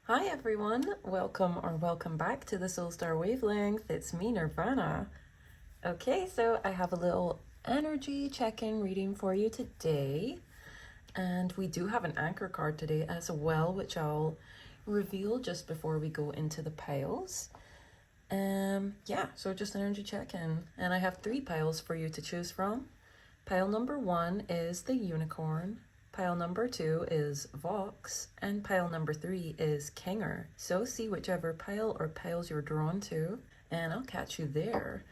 Hi everyone, welcome back to the Soul Star Wavelength. It's me, Nirvana. Okay, so I have a little energy check-in reading for you today. And we do have an anchor card today as well, which I'll reveal just before we go into the piles. So just an energy check-in. And I have 3 piles for you to choose from. Pile number 1 is the unicorn. Pile number 2 is Vox, and pile number 3 is Kinger. So see whichever pile or piles you're drawn to, and I'll catch you there.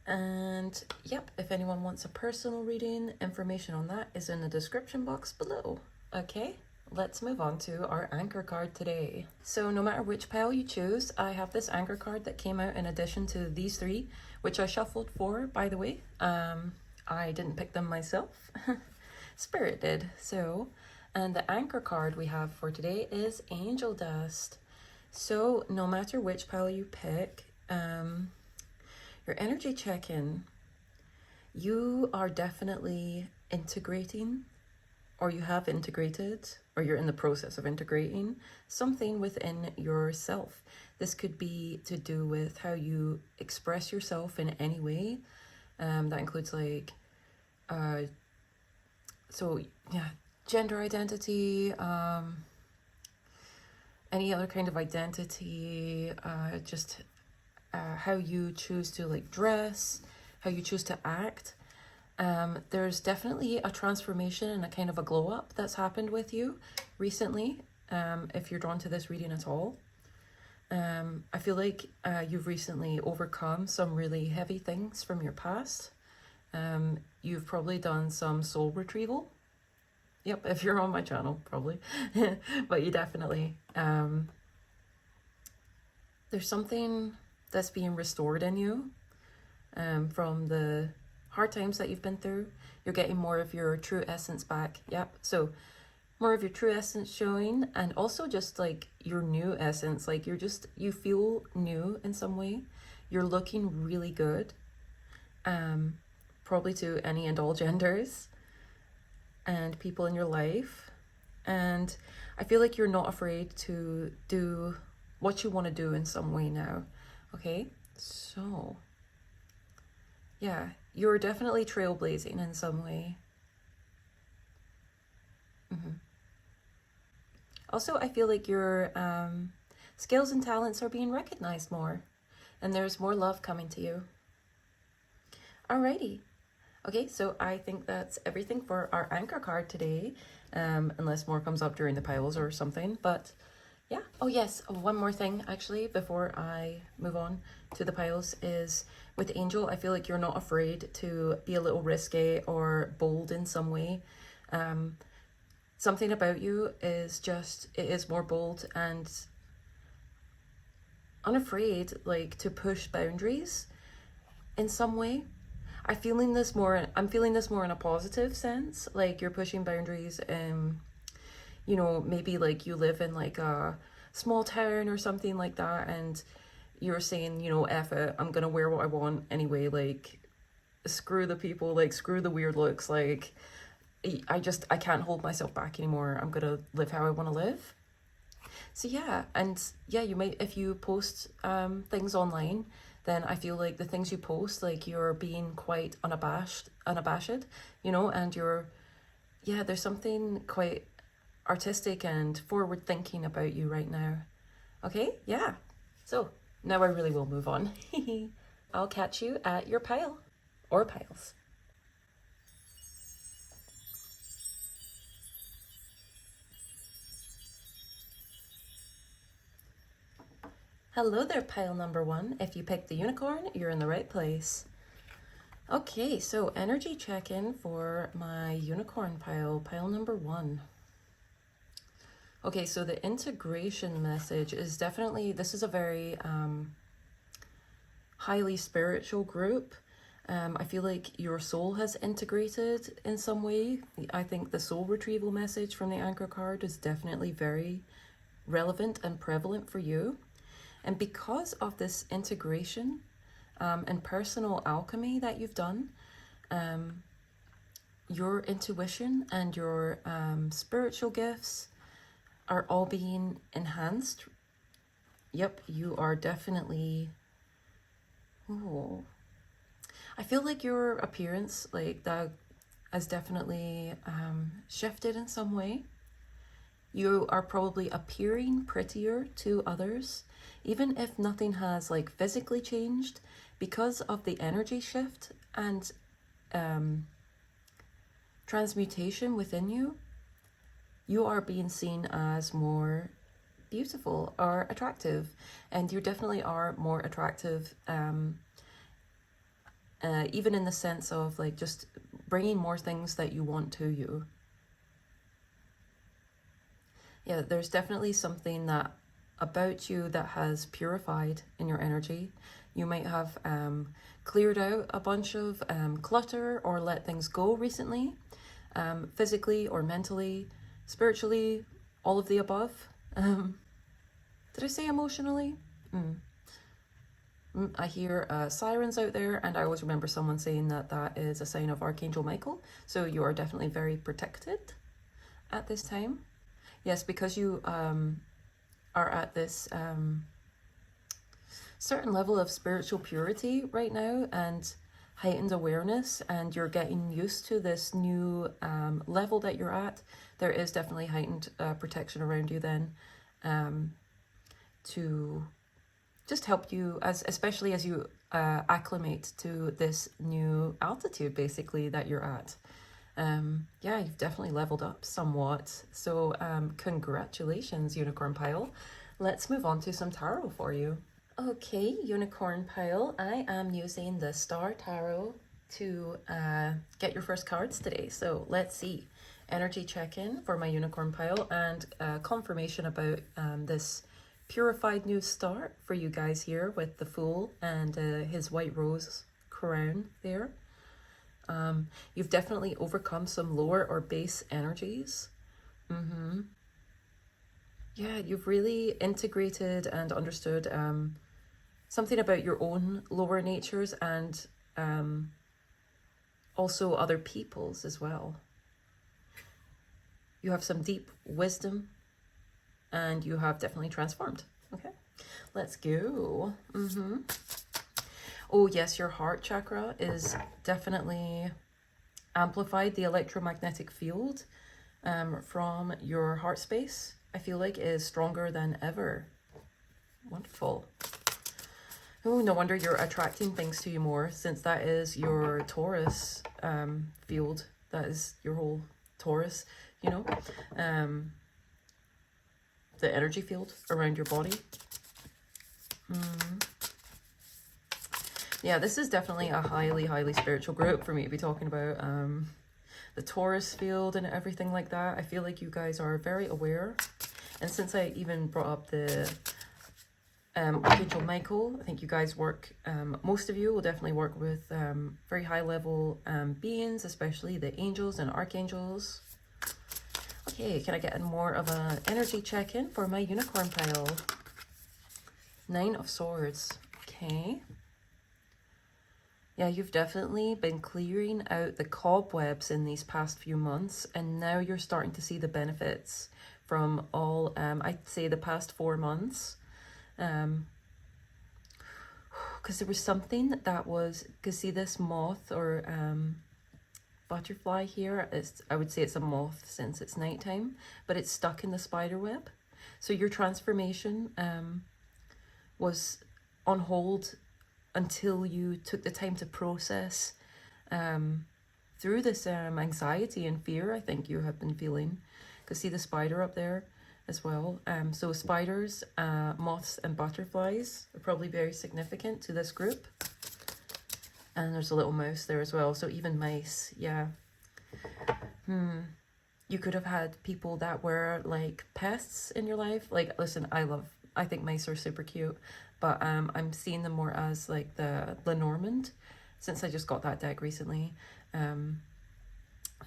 And yep, if anyone wants a personal reading, information on that is in the description box below. Okay, let's move on to our anchor card today. So no matter which pile you choose, I have this anchor card that came out in addition to these 3, which I shuffled for, by the way. I didn't pick them myself. Spirit did. So, and the anchor card we have for today is Angel Dust. So no matter which pile you pick, your energy check-in, you are definitely integrating, or you have integrated, or you're in the process of integrating something within yourself. This could be to do with how you express yourself in any way. That includes like gender identity, any other kind of identity, how you choose to like dress, how you choose to act. There's definitely a transformation and a kind of a glow up that's happened with you recently, if you're drawn to this reading at all. I feel like you've recently overcome some really heavy things from your past. You've probably done some soul retrieval. Yep, if you're on my channel, probably. But you definitely, there's something that's being restored in you from the hard times that you've been through. You're getting more of your true essence back. Yep, so more of your true essence showing, and also just like your new essence. Like you feel new in some way. You're looking really good. Probably to any and all genders and people in your life. And I feel like you're not afraid to do what you want to do in some way now. Okay, so yeah, you're definitely trailblazing in some way. Also, I feel like your skills and talents are being recognized more, and there's more love coming to you. Alrighty. Okay, so I think that's everything for our anchor card today, unless more comes up during the piles or something, but yeah. Oh yes, one more thing actually before I move on to the piles is with Angel, I feel like you're not afraid to be a little risque or bold in some way. Something about you is just, it is more bold and unafraid, like to push boundaries in some way. I'm feeling this more in a positive sense, like you're pushing boundaries. Maybe like you live in like a small town or something like that, and you're saying, F it, I'm gonna wear what I want anyway, like screw the people, like screw the weird looks, like I can't hold myself back anymore, I'm gonna live how I want to live. So yeah, and yeah, you might, if you post things online, then I feel like the things you post, like you're being quite unabashed, and there's something quite artistic and forward thinking about you right now. Okay, yeah. So now I really will move on. I'll catch you at your pile or piles. Hello there, pile number 1. If you picked the unicorn, you're in the right place. Okay, so energy check-in for my unicorn pile number 1. Okay, so the integration message is definitely, this is a very highly spiritual group. I feel like your soul has integrated in some way. I think the soul retrieval message from the anchor card is definitely very relevant and prevalent for you. And because of this integration and personal alchemy that you've done, your intuition and your spiritual gifts are all being enhanced. Yep, you are definitely... Oh, I feel like your appearance, like that, has definitely shifted in some way. You are probably appearing prettier to others, even if nothing has like physically changed, because of the energy shift and transmutation within you. You are being seen as more beautiful or attractive, and you definitely are more attractive, even in the sense of like just bringing more things that you want to you. Yeah, there's definitely something that about you that has purified in your energy. You might have cleared out a bunch of clutter or let things go recently, physically or mentally, spiritually, all of the above. Did I say emotionally? I hear sirens out there, and I always remember someone saying that that is a sign of Archangel Michael. So you are definitely very protected at this time. Yes, because you are at this certain level of spiritual purity right now and heightened awareness, and you're getting used to this new level that you're at. There is definitely heightened protection around you then, to just help you, especially as you acclimate to this new altitude basically that you're at. Yeah, you've definitely leveled up somewhat. So congratulations, Unicorn Pile. Let's move on to some tarot for you. Okay, Unicorn Pile, I am using the Star Tarot to get your first cards today. So let's see. Energy check-in for my Unicorn Pile, and confirmation about this purified new start for you guys here with the Fool and his white rose crown there. You've definitely overcome some lower or base energies. Yeah, you've really integrated and understood something about your own lower natures and also other people's as well. You have some deep wisdom and you have definitely transformed. Okay, let's go. Oh yes, your heart chakra is definitely amplified. The electromagnetic field from your heart space, I feel like, is stronger than ever. Wonderful. Oh, no wonder you're attracting things to you more, since that is your Taurus field. That is your whole Taurus, you know, the energy field around your body. Yeah, this is definitely a highly, highly spiritual group for me to be talking about the Taurus field and everything like that. I feel like you guys are very aware. And since I even brought up the Archangel Michael, I think you guys work, most of you will definitely work with very high level beings, especially the angels and archangels. Okay, can I get more of an energy check-in for my Unicorn Pile? 9 of Swords. Okay. Yeah, you've definitely been clearing out the cobwebs in these past few months, and now you're starting to see the benefits from all, I'd say the past 4 months. Because there was something that was, because see this moth or butterfly here, I would say it's a moth since it's nighttime, but it's stuck in the spider web. So your transformation was on hold until you took the time to process through this anxiety and fear I think you have been feeling. Because see the spider up there as well. So spiders, moths and butterflies are probably very significant to this group. And there's a little mouse there as well. So even mice, yeah. You could have had people that were like pests in your life. Like, listen, I think mice are super cute, but I'm seeing them more as like the Lenormand, since I just got that deck recently. And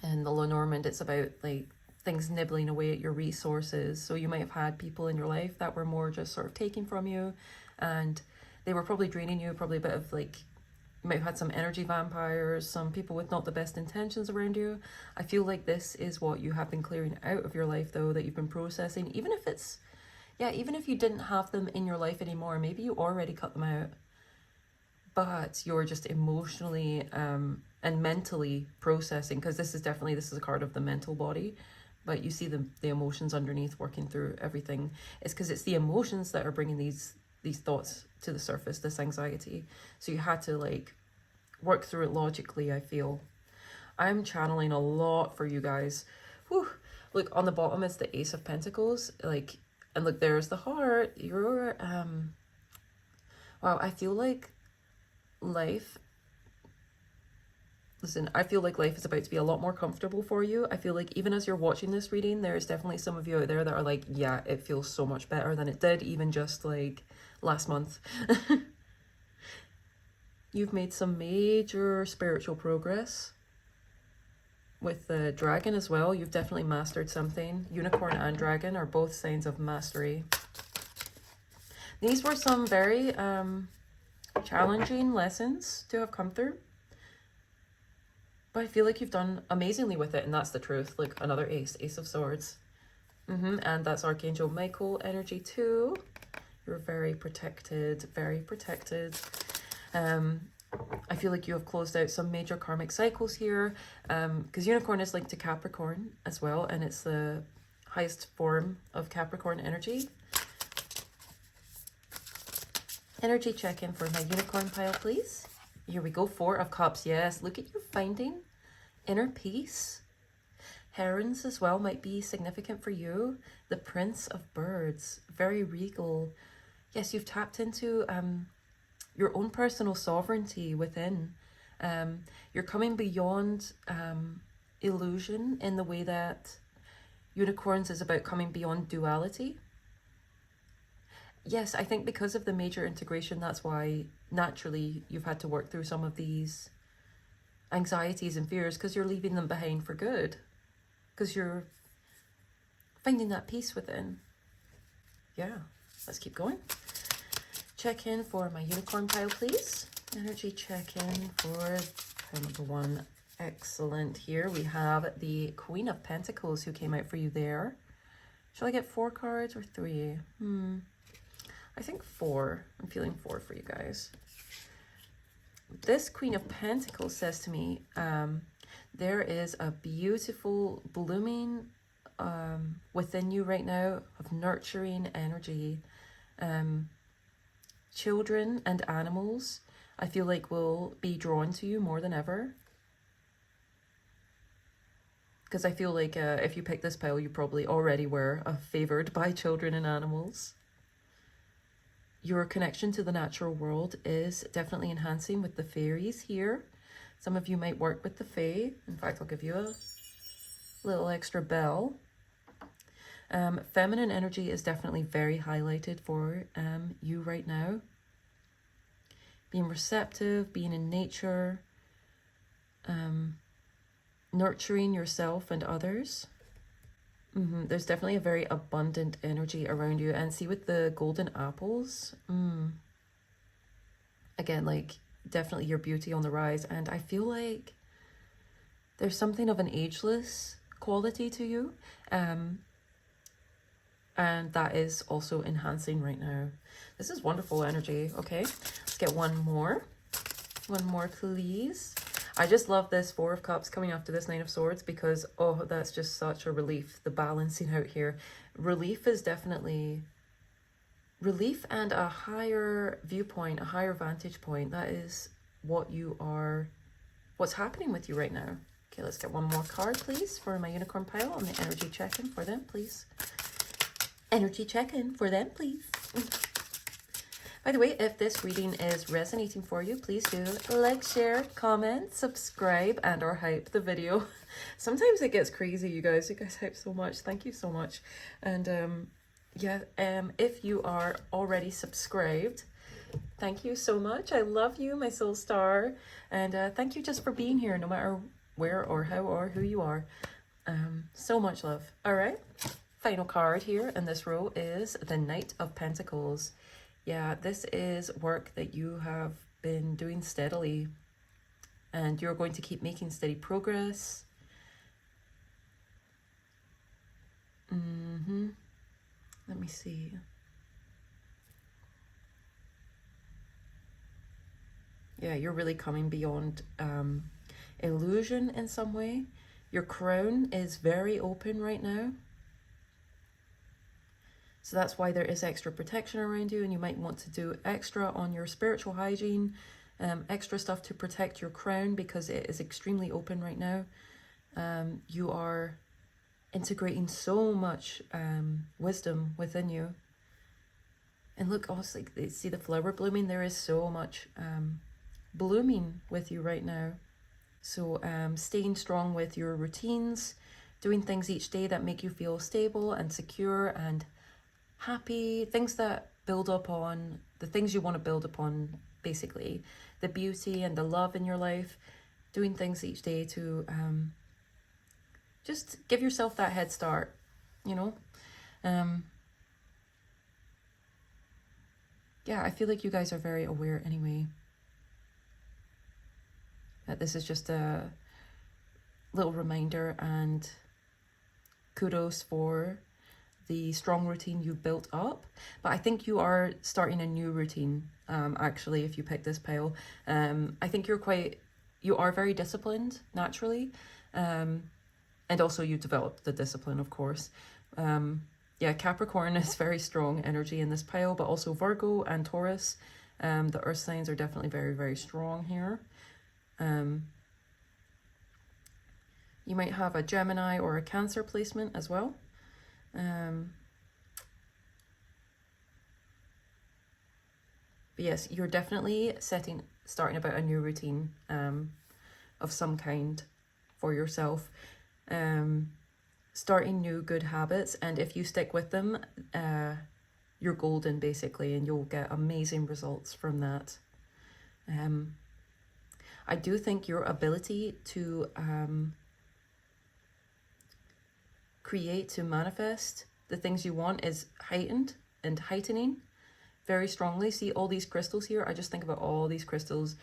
the Lenormand, it's about like things nibbling away at your resources. So you might have had people in your life that were more just sort of taking from you, and they were probably draining you, probably a bit of like You might have had some energy vampires, some people with not the best intentions around you. I feel like this is what you have been clearing out of your life, though, that you've been processing. Even if it's, yeah, even if you didn't have them in your life anymore, maybe you already cut them out, but you're just emotionally and mentally processing, because this is a card of the mental body, but you see the emotions underneath working through everything. It's because it's the emotions that are bringing these thoughts to the surface, this anxiety. So you had to like work through it logically, I feel. I'm channeling a lot for you guys. Whew. Look, on the bottom is the Ace of Pentacles, like, and look, there's the heart. You're wow, I feel like life, listen, I feel like life is about to be a lot more comfortable for you. I feel like even as you're watching this reading, there's definitely some of you out there that are like, yeah, it feels so much better than it did even just like last month. You've made some major spiritual progress. With the dragon as well, you've definitely mastered something. Unicorn and dragon are both signs of mastery. These were some very challenging lessons to have come through, but I feel like you've done amazingly with it, and that's the truth. Like another Ace of Swords. And that's Archangel Michael energy too. You're very protected, very protected. I feel like you have closed out some major karmic cycles here, because Unicorn is linked to Capricorn as well, and it's the highest form of Capricorn energy. Energy check-in for my Unicorn pile, please. Here we go, 4 of Cups. Yes, look at you finding inner peace. Herons as well might be significant for you. The Prince of Birds, very regal. Yes, you've tapped into your own personal sovereignty within. You're coming beyond illusion in the way that Unicorns is about coming beyond duality. Yes, I think because of the major integration, that's why naturally you've had to work through some of these anxieties and fears, because you're leaving them behind for good. Because you're finding that peace within. Yeah, let's keep going. Check in for my Unicorn pile, please. Energy check in for pile number 1. Excellent. Here we have the Queen of Pentacles who came out for you there. Shall I get 4 cards or 3? I think 4. I'm feeling 4 for you guys. This Queen of Pentacles says to me, there is a beautiful blooming within you right now of nurturing energy. Children and animals, I feel like, will be drawn to you more than ever. Because I feel like if you pick this pile, you probably already were favored by children and animals. Your connection to the natural world is definitely enhancing with the fairies here. Some of you might work with the fae. In fact, I'll give you a little extra bell. Feminine energy is definitely very highlighted for you right now. Being receptive, being in nature, nurturing yourself and others. There's definitely a very abundant energy around you. And see, with the golden apples, again, like, definitely your beauty on the rise. And I feel like there's something of an ageless quality to you. And that is also enhancing right now. This is wonderful energy. Okay, let's get one more. One more, please. I just love this 4 of Cups coming after this 9 of Swords, because, oh, that's just such a relief. The balancing out here. Relief is definitely... relief and a higher viewpoint, a higher vantage point. That is what you are... what's happening with you right now. Okay, let's get one more card, please, for my Unicorn pile on the energy check-in for them, please. Energy check-in for them, please. By the way, if this reading is resonating for you, please do like, share, comment, subscribe, and or hype the video. Sometimes it gets crazy, you guys. You guys hype so much. Thank you so much. And if you are already subscribed, thank you so much. I love you, my soul star. And thank you just for being here, no matter where or how or who you are. So much love. All right. Final card here in this row is the Knight of Pentacles. Yeah, this is work that you have been doing steadily, and you're going to keep making steady progress. Let me see. Yeah, you're really coming beyond illusion in some way. Your crown is very open right now. So that's why there is extra protection around you, and you might want to do extra on your spiritual hygiene, extra stuff to protect your crown because it is extremely open right now. You are integrating so much wisdom within you. And look, also, like, see the flower blooming? There is so much blooming with you right now. So staying strong with your routines, doing things each day that make you feel stable and secure and happy, things that build upon the things you want to build upon, basically the beauty and the love in your life, doing things each day to just give yourself that head start, you know. Yeah, I feel like you guys are very aware anyway that this is just a little reminder, and kudos for the strong routine you built up. But I think you are starting a new routine, actually, if you pick this pile. I think you are very disciplined naturally, and also you developed the discipline, of course. Yeah, Capricorn is very strong energy in this pile, but also Virgo and Taurus. The earth signs are definitely very, very strong here. You might have a Gemini or a Cancer placement as well. But yes, you're definitely starting about a new routine of some kind for yourself. Starting new good habits, and if you stick with them, you're golden basically, and you'll get amazing results from that. I do think your ability to create, to manifest the things you want is heightened and heightening very strongly. See all these crystals here? I just think about all these crystals.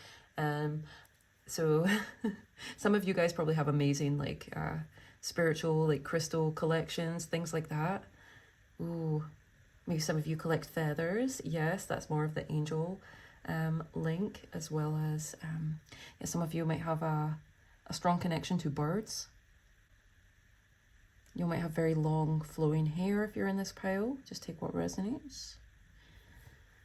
So some of you guys probably have amazing like spiritual like crystal collections, things like that. Ooh, maybe some of you collect feathers. Yes, that's more of the angel link, as well as yeah, some of you might have a strong connection to birds. You might have very long flowing hair if you're in this pile. Just take what resonates.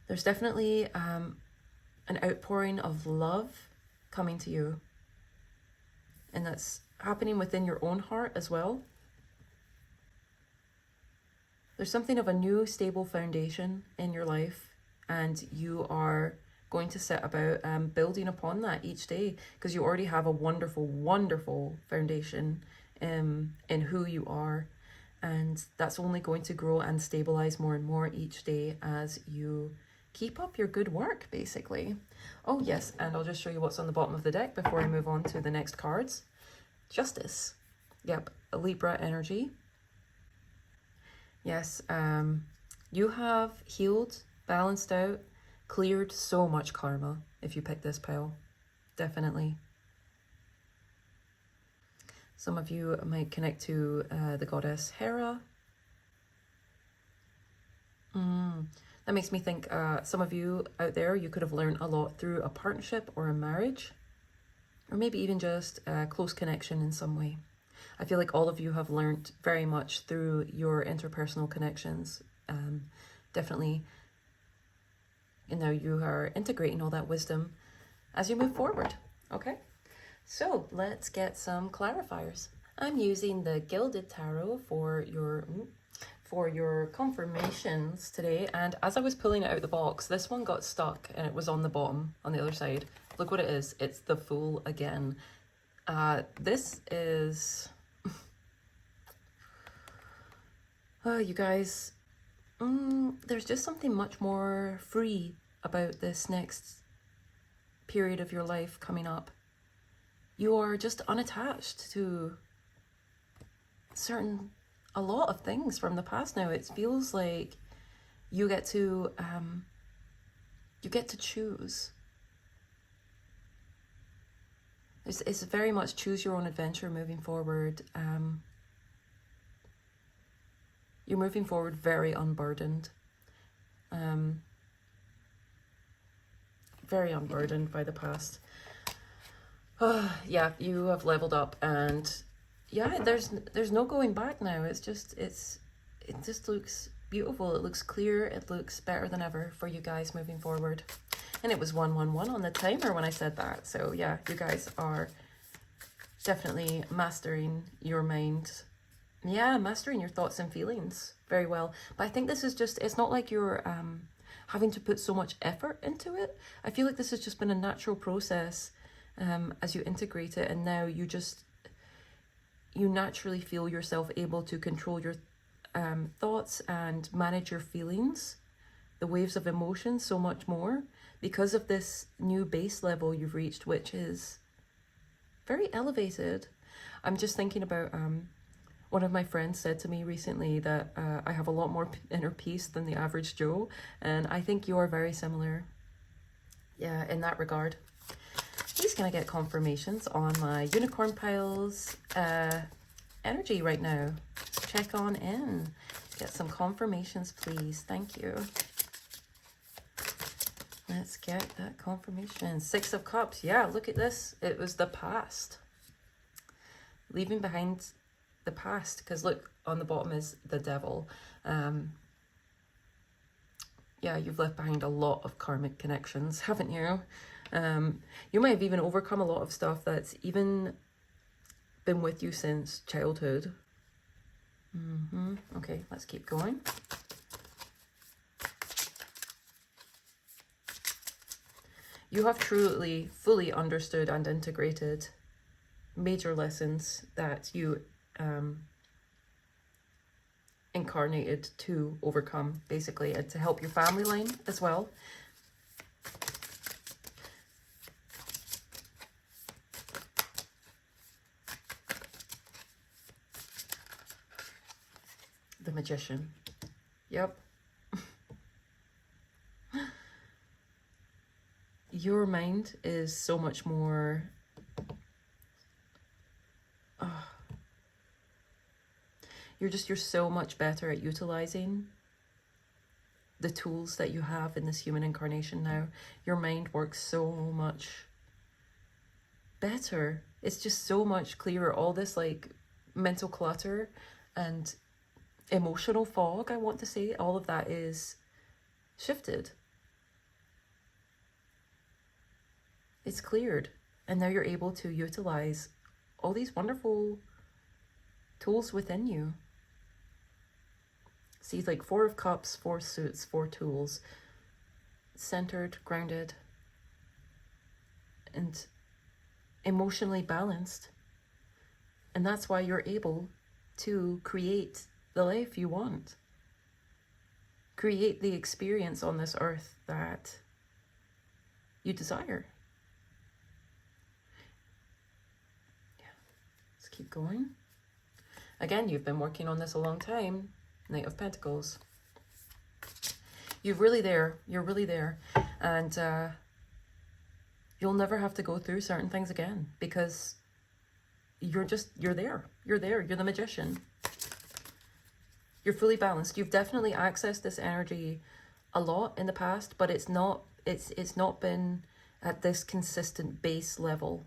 There's definitely an outpouring of love coming to you, and that's happening within your own heart as well. There's something of a new stable foundation in your life, and you are going to set about building upon that each day, because you already have a wonderful, wonderful foundation in who you are, and that's only going to grow and stabilize more and more each day as you keep up your good work, basically. Oh yes, and I'll just show you what's on the bottom of the deck before I move on to the next cards. Justice. Yep, a Libra energy. Yes, you have healed, balanced out, cleared so much karma if you pick this pile. Definitely. Some of you might connect to the goddess Hera. That makes me think some of you out there, you could have learned a lot through a partnership or a marriage, or maybe even just a close connection in some way. I feel like all of you have learned very much through your interpersonal connections. Definitely, you know, you are integrating all that wisdom as you move forward. Okay, so let's get some clarifiers. I'm using the Gilded Tarot for your confirmations today, and as I was pulling it out of the box, this one got stuck and it was on the bottom on the other side. Look what it is. It's the Fool again. This is oh, you guys, there's just something much more free about this next period of your life coming up. You are just unattached to a lot of things from the past now. It feels like you get to choose. It's very much choose your own adventure moving forward. You're moving forward very unburdened. Very unburdened by the past. Yeah, you have leveled up, and yeah, there's no going back now. It just looks beautiful. It looks clear. It looks better than ever for you guys moving forward. And it was 111 on the timer when I said that. So yeah, you guys are definitely mastering your mind. Yeah, mastering your thoughts and feelings very well. But I think this is just, it's not like you're having to put so much effort into it. I feel like this has just been a natural process as you integrate it, and now you naturally feel yourself able to control your thoughts and manage your feelings, the waves of emotion, so much more because of this new base level you've reached, which is very elevated. I'm just thinking about one of my friends said to me recently that I have a lot more inner peace than the average Joe, and I think you're very similar, yeah, in that regard. He's gonna get confirmations on my unicorn piles energy right now. Let's check on in. Get some confirmations, please. Thank you. Let's get that confirmation. 6 of Cups. Yeah, look at this. It was the past. Leaving behind the past, because look, on the bottom is the devil. Yeah, you've left behind a lot of karmic connections, haven't you? You might have even overcome a lot of stuff that's even been with you since childhood. Okay, let's keep going. You have truly, fully understood and integrated major lessons that you incarnated to overcome, basically, and to help your family line as well. The Magician. Yep. Your mind is so much more you're so much better at utilizing the tools that you have in this human incarnation now. Your mind works so much better. It's just so much clearer. All this like mental clutter and emotional fog, I want to say, all of that is shifted. It's cleared, and now you're able to utilize all these wonderful tools within you. See, like 4 of Cups, 4 suits, 4 tools, centered, grounded, and emotionally balanced. And that's why you're able to create the life you want. Create the experience on this earth that you desire. Yeah, let's keep going. Again, you've been working on this a long time. Knight of Pentacles. You're really there. And you'll never have to go through certain things again, because you're there. You're the Magician. You're fully balanced. You've definitely accessed this energy a lot in the past, but it's not been at this consistent base level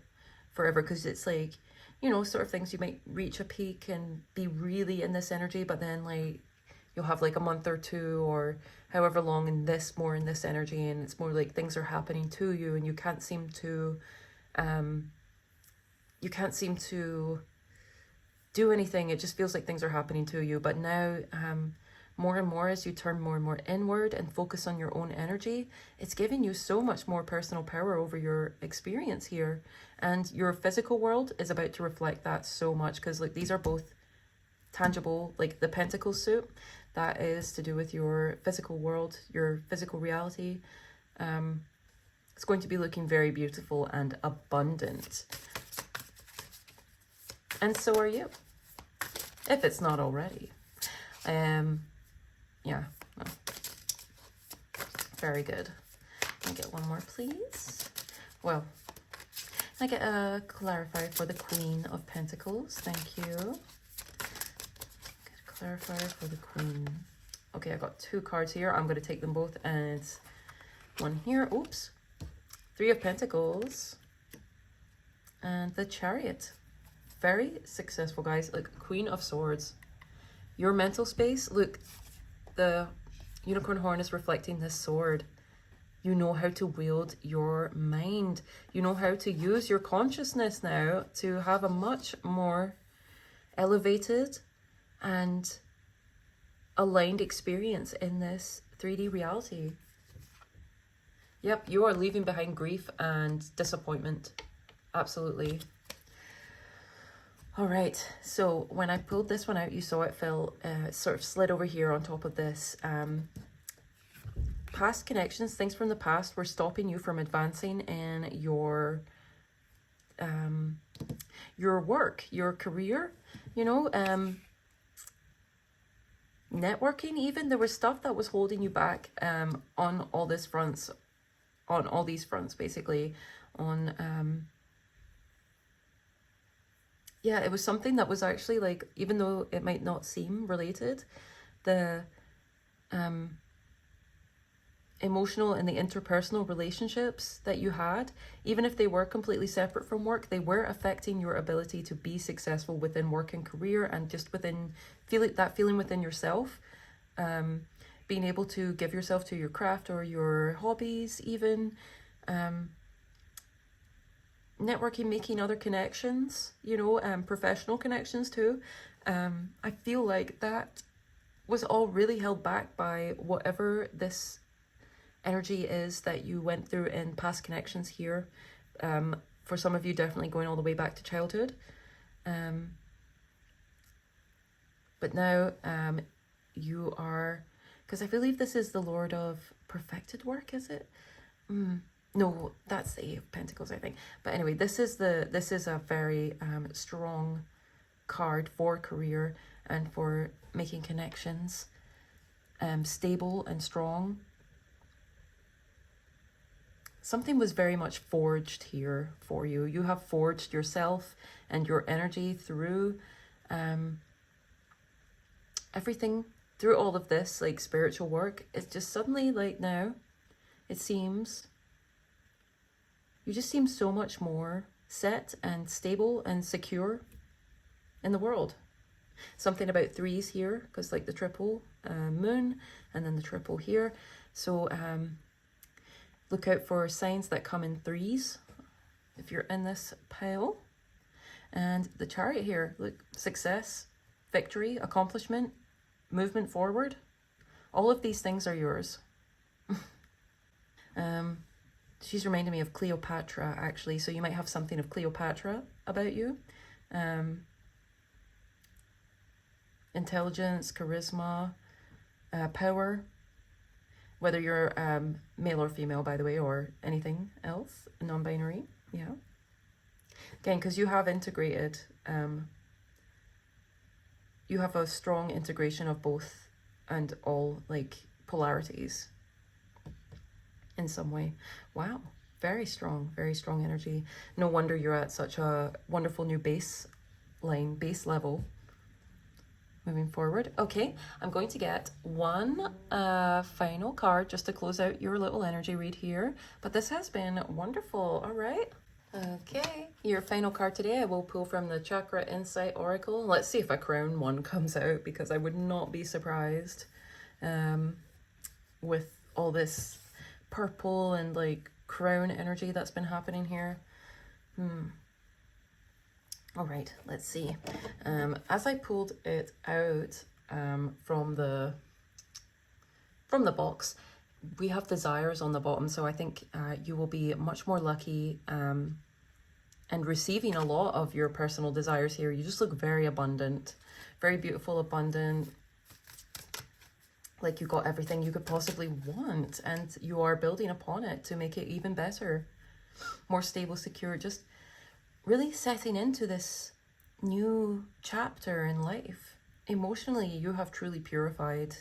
forever, because it's like, you know, sort of things, you might reach a peak and be really in this energy, but then like you'll have like a month or 2 or however long in this energy, and it's more like things are happening to you and you can't seem to do anything. It just feels like things are happening to you. But now more and more, as you turn more and more inward and focus on your own energy, it's giving you so much more personal power over your experience here. And your physical world is about to reflect that so much, because like these are both tangible. Like the Pentacle suit, that is to do with your physical world, your physical reality. It's going to be looking very beautiful and abundant. And so are you, if it's not already. Yeah, well, very good. Can I get one more, please? Well, I get a clarifier for the Queen of Pentacles. Thank you. Get a clarifier for the Queen. Okay, I got 2 cards here. I'm going to take them both, and one here. Oops. 3 of Pentacles. And the Chariot. Very successful, guys. Look, Queen of Swords. Your mental space. Look, the unicorn horn is reflecting this sword. You know how to wield your mind. You know how to use your consciousness now to have a much more elevated and aligned experience in this 3D reality. Yep, you are leaving behind grief and disappointment. Absolutely. All right, so when I pulled this one out, you saw it fell, sort of slid over here on top of this. Past connections, things from the past were stopping you from advancing in your work, your career, you know, networking even. There was stuff that was holding you back on all these fronts, basically. Yeah, it was something that was actually like, even though it might not seem related, the emotional and the interpersonal relationships that you had, even if they were completely separate from work, they were affecting your ability to be successful within work and career, and just within feeling within yourself, being able to give yourself to your craft or your hobbies, even networking, making other connections, you know, professional connections too. I feel like that was all really held back by whatever this energy is that you went through in past connections here. For some of you, definitely going all the way back to childhood. But now you are, because I believe this is the Lord of perfected work, is it? No, that's the 8 of Pentacles, I think. But anyway, this is a very strong card for career and for making connections, stable and strong. Something was very much forged here for you. You have forged yourself and your energy through everything, through all of this, like spiritual work. It's just suddenly, like now, it seems, you just seem so much more set and stable and secure in the world. Something about 3s here, because like the triple moon and then the triple here. So look out for signs that come in 3s if you're in this pile. And the Chariot here, look, success, victory, accomplishment, movement forward. All of these things are yours. She's reminding me of Cleopatra, actually, so you might have something of Cleopatra about you. Intelligence, charisma, power, whether you're male or female, by the way, or anything else, non-binary, yeah. Again, because you have integrated, you have a strong integration of both and all, like, polarities in some way. Wow, very strong energy. No wonder you're at such a wonderful new base level. Moving forward. Okay, I'm going to get one final card just to close out your little energy read here. But this has been wonderful. All right. Okay, your final card today I will pull from the Chakra Insight Oracle. Let's see if a crown one comes out, because I would not be surprised with all this purple and like crown energy that's been happening here. All right, let's see. As I pulled it out from the box, we have desires on the bottom, so I think you will be much more lucky and receiving a lot of your personal desires here. You just look very abundant, very beautiful, abundant, like you got everything you could possibly want, and you are building upon it to make it even better, more stable, secure, just really setting into this new chapter in life. Emotionally, you have truly purified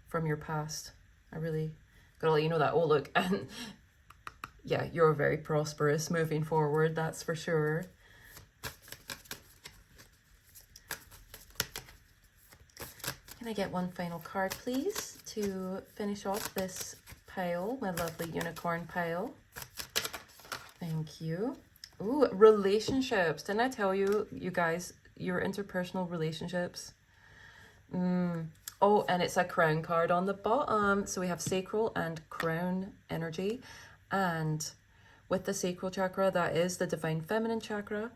from your past. I really gotta let you know that. Oh, look, and yeah, you're very prosperous moving forward, that's for sure. Can I get one final card, please, to finish off this pile, my lovely unicorn pile? Thank you. Ooh, relationships. Didn't I tell you, you guys, your interpersonal relationships? Oh, and it's a crown card on the bottom. So we have sacral and crown energy. And with the sacral chakra, that is the divine feminine chakra.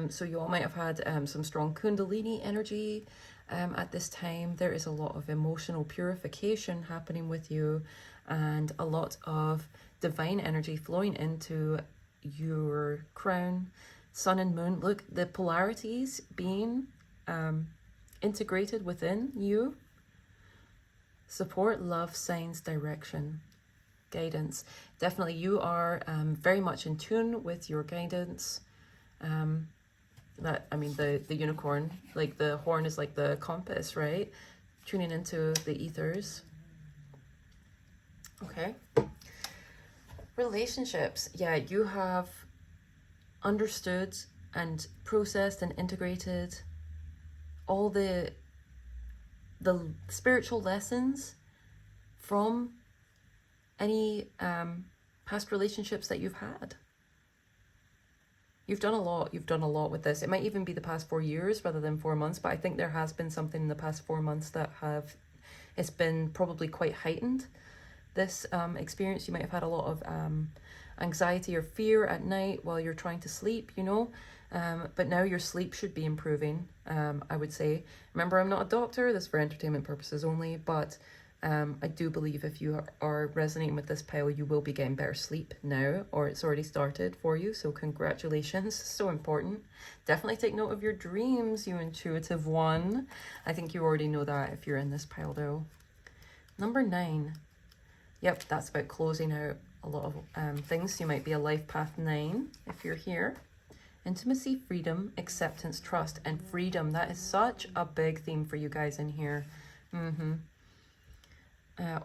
So you all might have had some strong kundalini energy. At this time, there is a lot of emotional purification happening with you and a lot of divine energy flowing into your crown, sun and moon. Look, the polarities being integrated within you. Support, love, signs, direction, guidance. Definitely you are very much in tune with your guidance. That, I mean, the unicorn, like the horn is like the compass, right? Tuning into the ethers. Okay. Relationships. Yeah, you have understood and processed and integrated all the spiritual lessons from any past relationships that you've had. You've done a lot with this. It might even be the past 4 years rather than 4 months, but I think there has been something in the past 4 months that it's been probably quite heightened. This experience, you might have had a lot of anxiety or fear at night while you're trying to sleep, you know, but now your sleep should be improving, I would say. Remember, I'm not a doctor, this is for entertainment purposes only, but I do believe if you are resonating with this pile, you will be getting better sleep now, or it's already started for you, so congratulations, so important. Definitely take note of your dreams, you intuitive one. I think you already know that if you're in this pile though. Number 9. Yep, that's about closing out a lot of things. You might be a life path 9 if you're here. Intimacy, freedom, acceptance, trust, and freedom. That is such a big theme for you guys in here.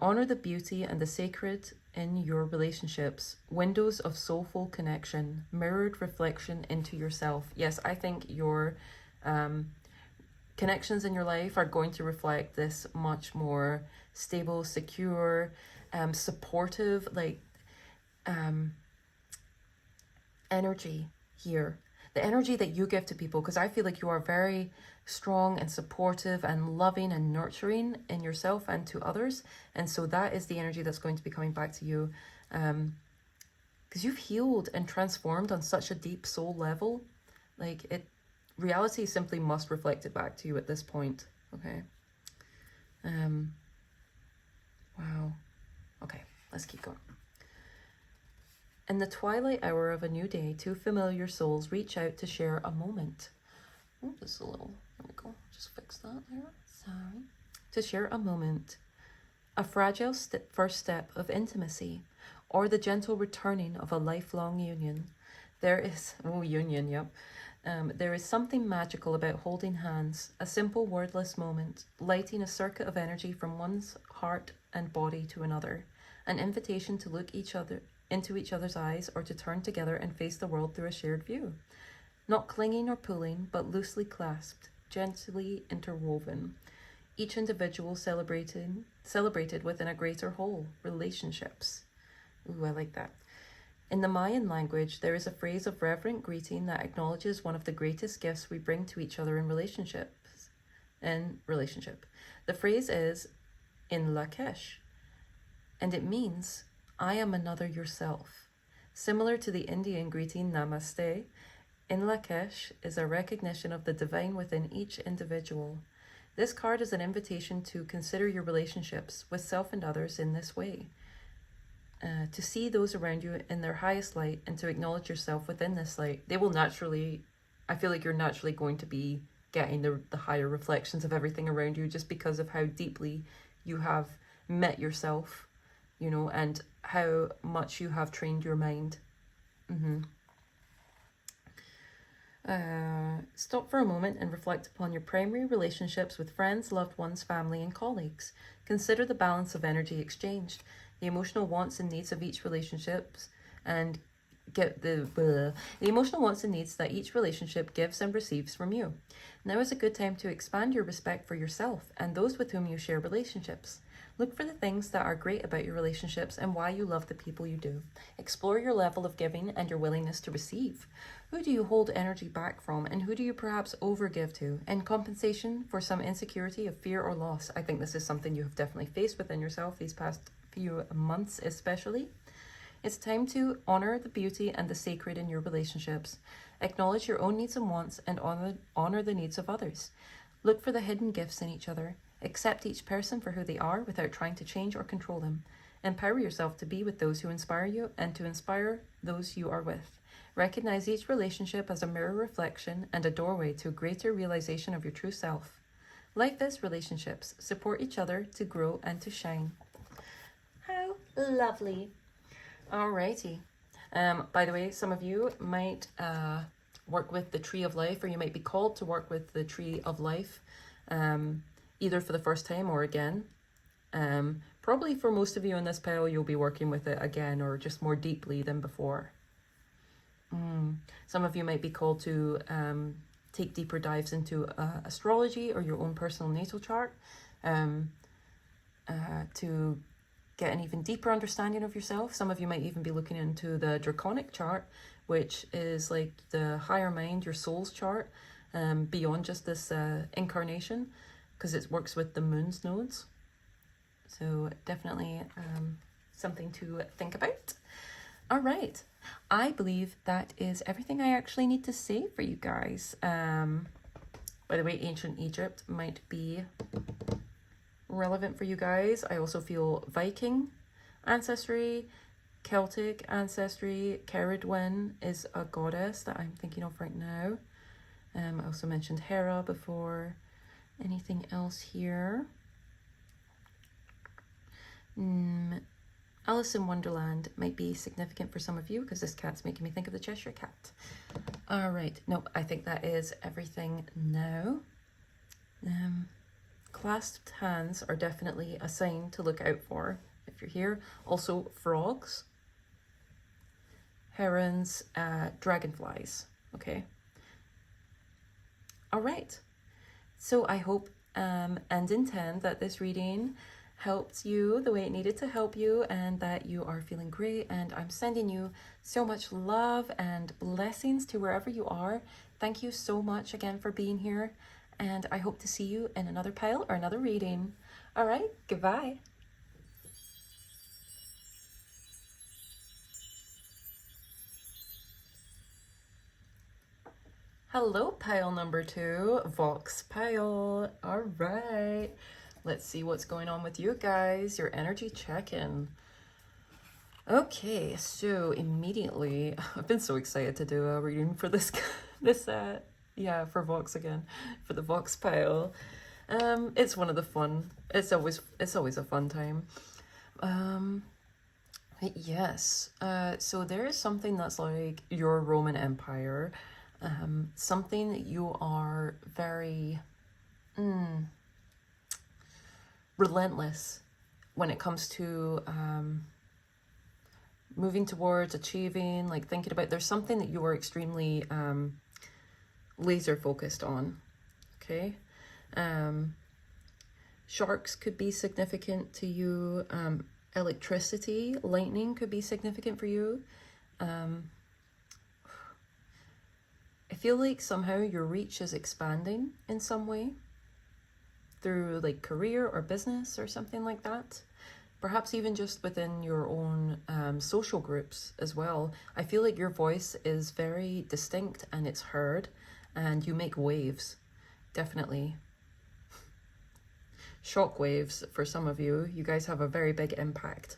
Honor the beauty and the sacred in your relationships. Windows of soulful connection, mirrored reflection into yourself. Yes, I think your connections in your life are going to reflect this much more stable, secure, supportive, like energy here. The energy that you give to people, because I feel like you are very strong and supportive and loving and nurturing in yourself and to others, and so that is the energy that's going to be coming back to you, because you've healed and transformed on such a deep soul level. Like, reality simply must reflect it back to you at this point. Okay. Wow. Okay, let's keep going. In the twilight hour of a new day, 2 familiar souls reach out to share a moment. Oh, just a little, there we go, just fix that there, sorry. To share a moment, a fragile first step of intimacy, or the gentle returning of a lifelong union. There is, there is something magical about holding hands, a simple wordless moment, lighting a circuit of energy from one's heart and body to another, an invitation to look into each other's eyes, or to turn together and face the world through a shared view. Not clinging or pulling, but loosely clasped, gently interwoven. Each individual celebrated within a greater whole, relationships. Ooh, I like that. In the Mayan language, there is a phrase of reverent greeting that acknowledges one of the greatest gifts we bring to each other in relationship. The phrase is in Lakesh, and it means, I am another yourself. Similar to the Indian greeting Namaste, in Lakesh is a recognition of the divine within each individual. This card is an invitation to consider your relationships with self and others in this way. To see those around you in their highest light and to acknowledge yourself within this light. They will naturally, I feel like you're naturally going to be getting the higher reflections of everything around you, just because of how deeply you have met yourself, you know, and how much you have trained your mind. Stop for a moment and reflect upon your primary relationships with friends, loved ones, family, and colleagues. Consider the balance of energy exchanged, the emotional wants and needs of each and get the emotional wants and needs that each relationship gives and receives from you. Now is a good time to expand your respect for yourself and those with whom you share relationships. Look for the things that are great about your relationships and why you love the people you do. Explore your level of giving and your willingness to receive. Who do you hold energy back from, and who do you perhaps overgive to in compensation for some insecurity of fear or loss? I think this is something you have definitely faced within yourself these past few months especially. It's time to honor the beauty and the sacred in your relationships. Acknowledge your own needs and wants and honor the needs of others. Look for the hidden gifts in each other. Accept each person for who they are without trying to change or control them. Empower yourself to be with those who inspire you and to inspire those you are with. Recognize each relationship as a mirror reflection and a doorway to a greater realization of your true self. Life is relationships. Support each other to grow and to shine. How lovely. Alrighty. By the way, some of you might work with the Tree of Life, or you might be called to work with the Tree of Life, either for the first time or again. Probably for most of you in this pile, you'll be working with it again or just more deeply than before. Some of you might be called to take deeper dives into astrology or your own personal natal chart to get an even deeper understanding of yourself. Some of you might even be looking into the draconic chart, which is like the higher mind, your soul's chart, beyond just this incarnation, because it works with the moon's nodes. So definitely something to think about. All right. I believe that is everything I actually need to say for you guys. By the way, ancient Egypt might be relevant for you guys. I also feel Viking ancestry, Celtic ancestry. Ceridwen is a goddess that I'm thinking of right now. I also mentioned Hera before. Anything else here? Alice in Wonderland might be significant for some of you because this cat's making me think of the Cheshire Cat. All right. Nope, I think that is everything now. Clasped hands are definitely a sign to look out for if you're here. Also frogs, herons, dragonflies. Okay. All right. So I hope and intend that this reading helped you the way it needed to help you and that you are feeling great. And I'm sending you so much love and blessings to wherever you are. Thank you so much again for being here. And I hope to see you in another pile or another reading. All right, goodbye. Hello, pile number 2, Vox pile. All right, let's see what's going on with you guys. Your energy check-in. Okay, so immediately, I've been so excited to do a reading for this for Vox again, for the Vox pile. It's one of the fun. It's always a fun time. Yes. So there is something that's like your Roman Empire. Something that you are very relentless when it comes to moving towards achieving, like thinking about. There's something that you are extremely laser focused on. Okay. Sharks could be significant to you. Electricity, lightning could be significant for you. I feel like somehow your reach is expanding in some way through like career or business or something like that. Perhaps even just within your own social groups as well. I feel like your voice is very distinct and it's heard and you make waves, definitely. Shock waves for some of you. You guys have a very big impact.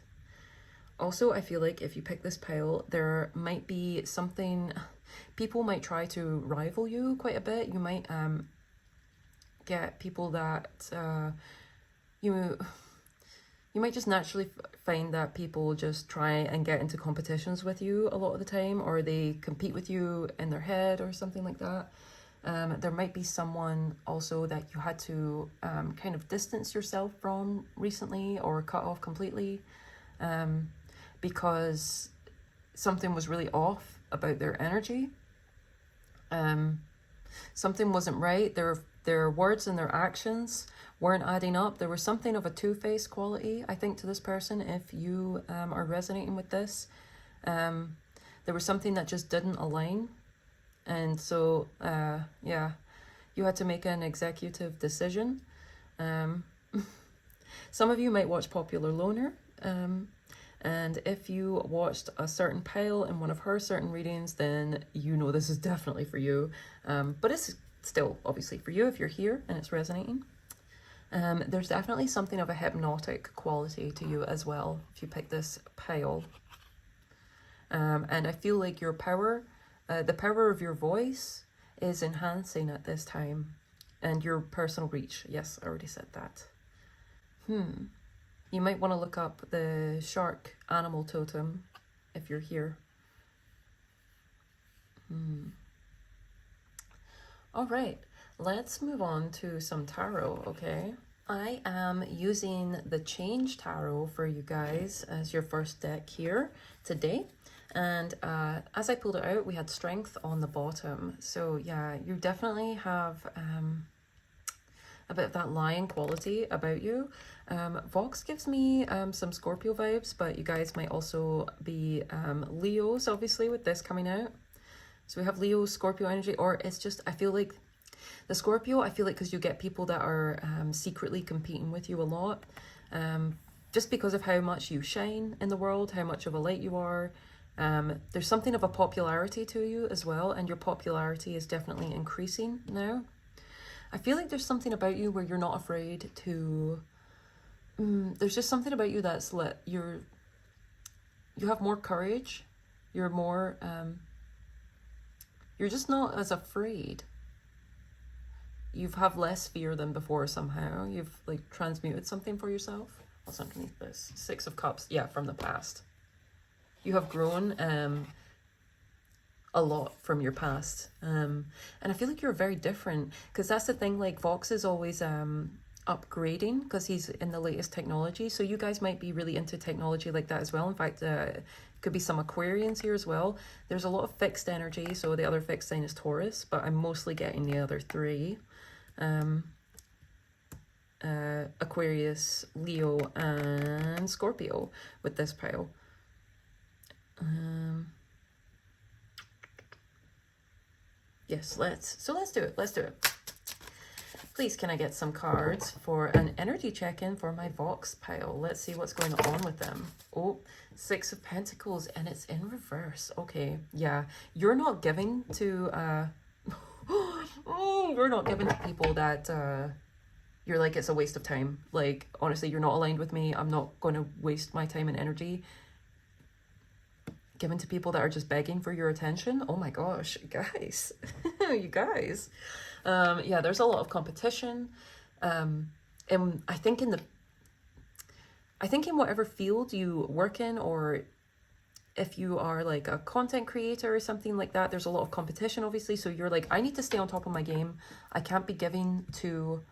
Also, I feel like if you pick this pile, there might be something, people might try to rival you quite a bit. You might get people that you might just naturally find that people just try and get into competitions with you a lot of the time, or they compete with you in their head or something like that. There might be someone also that you had to kind of distance yourself from recently or cut off completely, because something was really off about their energy. Something wasn't right. Their words and their actions weren't adding up. There was something of a two-faced quality, I think, to this person. If you are resonating with this, there was something that just didn't align. And so, yeah, you had to make an executive decision. Some of you might watch Popular Loner. And if you watched a certain pile in one of her certain readings, then you know this is definitely for you. But it's still obviously for you if you're here and it's resonating. There's definitely something of a hypnotic quality to you as well if you pick this pile. And I feel like your power, the power of your voice is enhancing at this time. And your personal reach. Yes, I already said that. You might want to look up the shark animal totem if you're here. All right, let's move on to some tarot, okay? I am using the Change Tarot for you guys as your first deck here today. And as I pulled it out, we had Strength on the bottom. So yeah, you definitely have a bit of that lion quality about you. Vox gives me some Scorpio vibes, but you guys might also be Leos, obviously, with this coming out. So we have Leo, Scorpio energy, or it's just, I feel like the Scorpio, I feel like because you get people that are secretly competing with you a lot, just because of how much you shine in the world, how much of a light you are. There's something of a popularity to you as well, and your popularity is definitely increasing now. I feel like there's something about you where you're not afraid to, there's just something about you that's you have more courage, you're more, you're just not as afraid. You have less fear than before somehow. You've like transmuted something for yourself. What's underneath this? 6 of Cups, yeah, from the past. You have grown a lot from your past. And I feel like you're very different, because that's the thing, like Vox is always upgrading because he's in the latest technology. So you guys might be really into technology like that as well. In fact, could be some Aquarians here as well. There's a lot of fixed energy, so the other fixed sign is Taurus, but I'm mostly getting the other 3. Aquarius, Leo, and Scorpio with this pile. Yes, let's do it. Please, can I get some cards for an energy check-in for my Vox pile? Let's see what's going on with them. Oh, 6 of Pentacles, and it's in reverse. Okay, yeah. You're not giving to, you're not giving to people that, you're like, it's a waste of time. Like, honestly, you're not aligned with me. I'm not going to waste my time and energy given to people that are just begging for your attention. Oh my gosh, guys. You guys. Yeah, there's a lot of competition. And I think in whatever field you work in, or if you are like a content creator or something like that, there's a lot of competition, obviously. So you're like, I need to stay on top of my game. I can't be giving to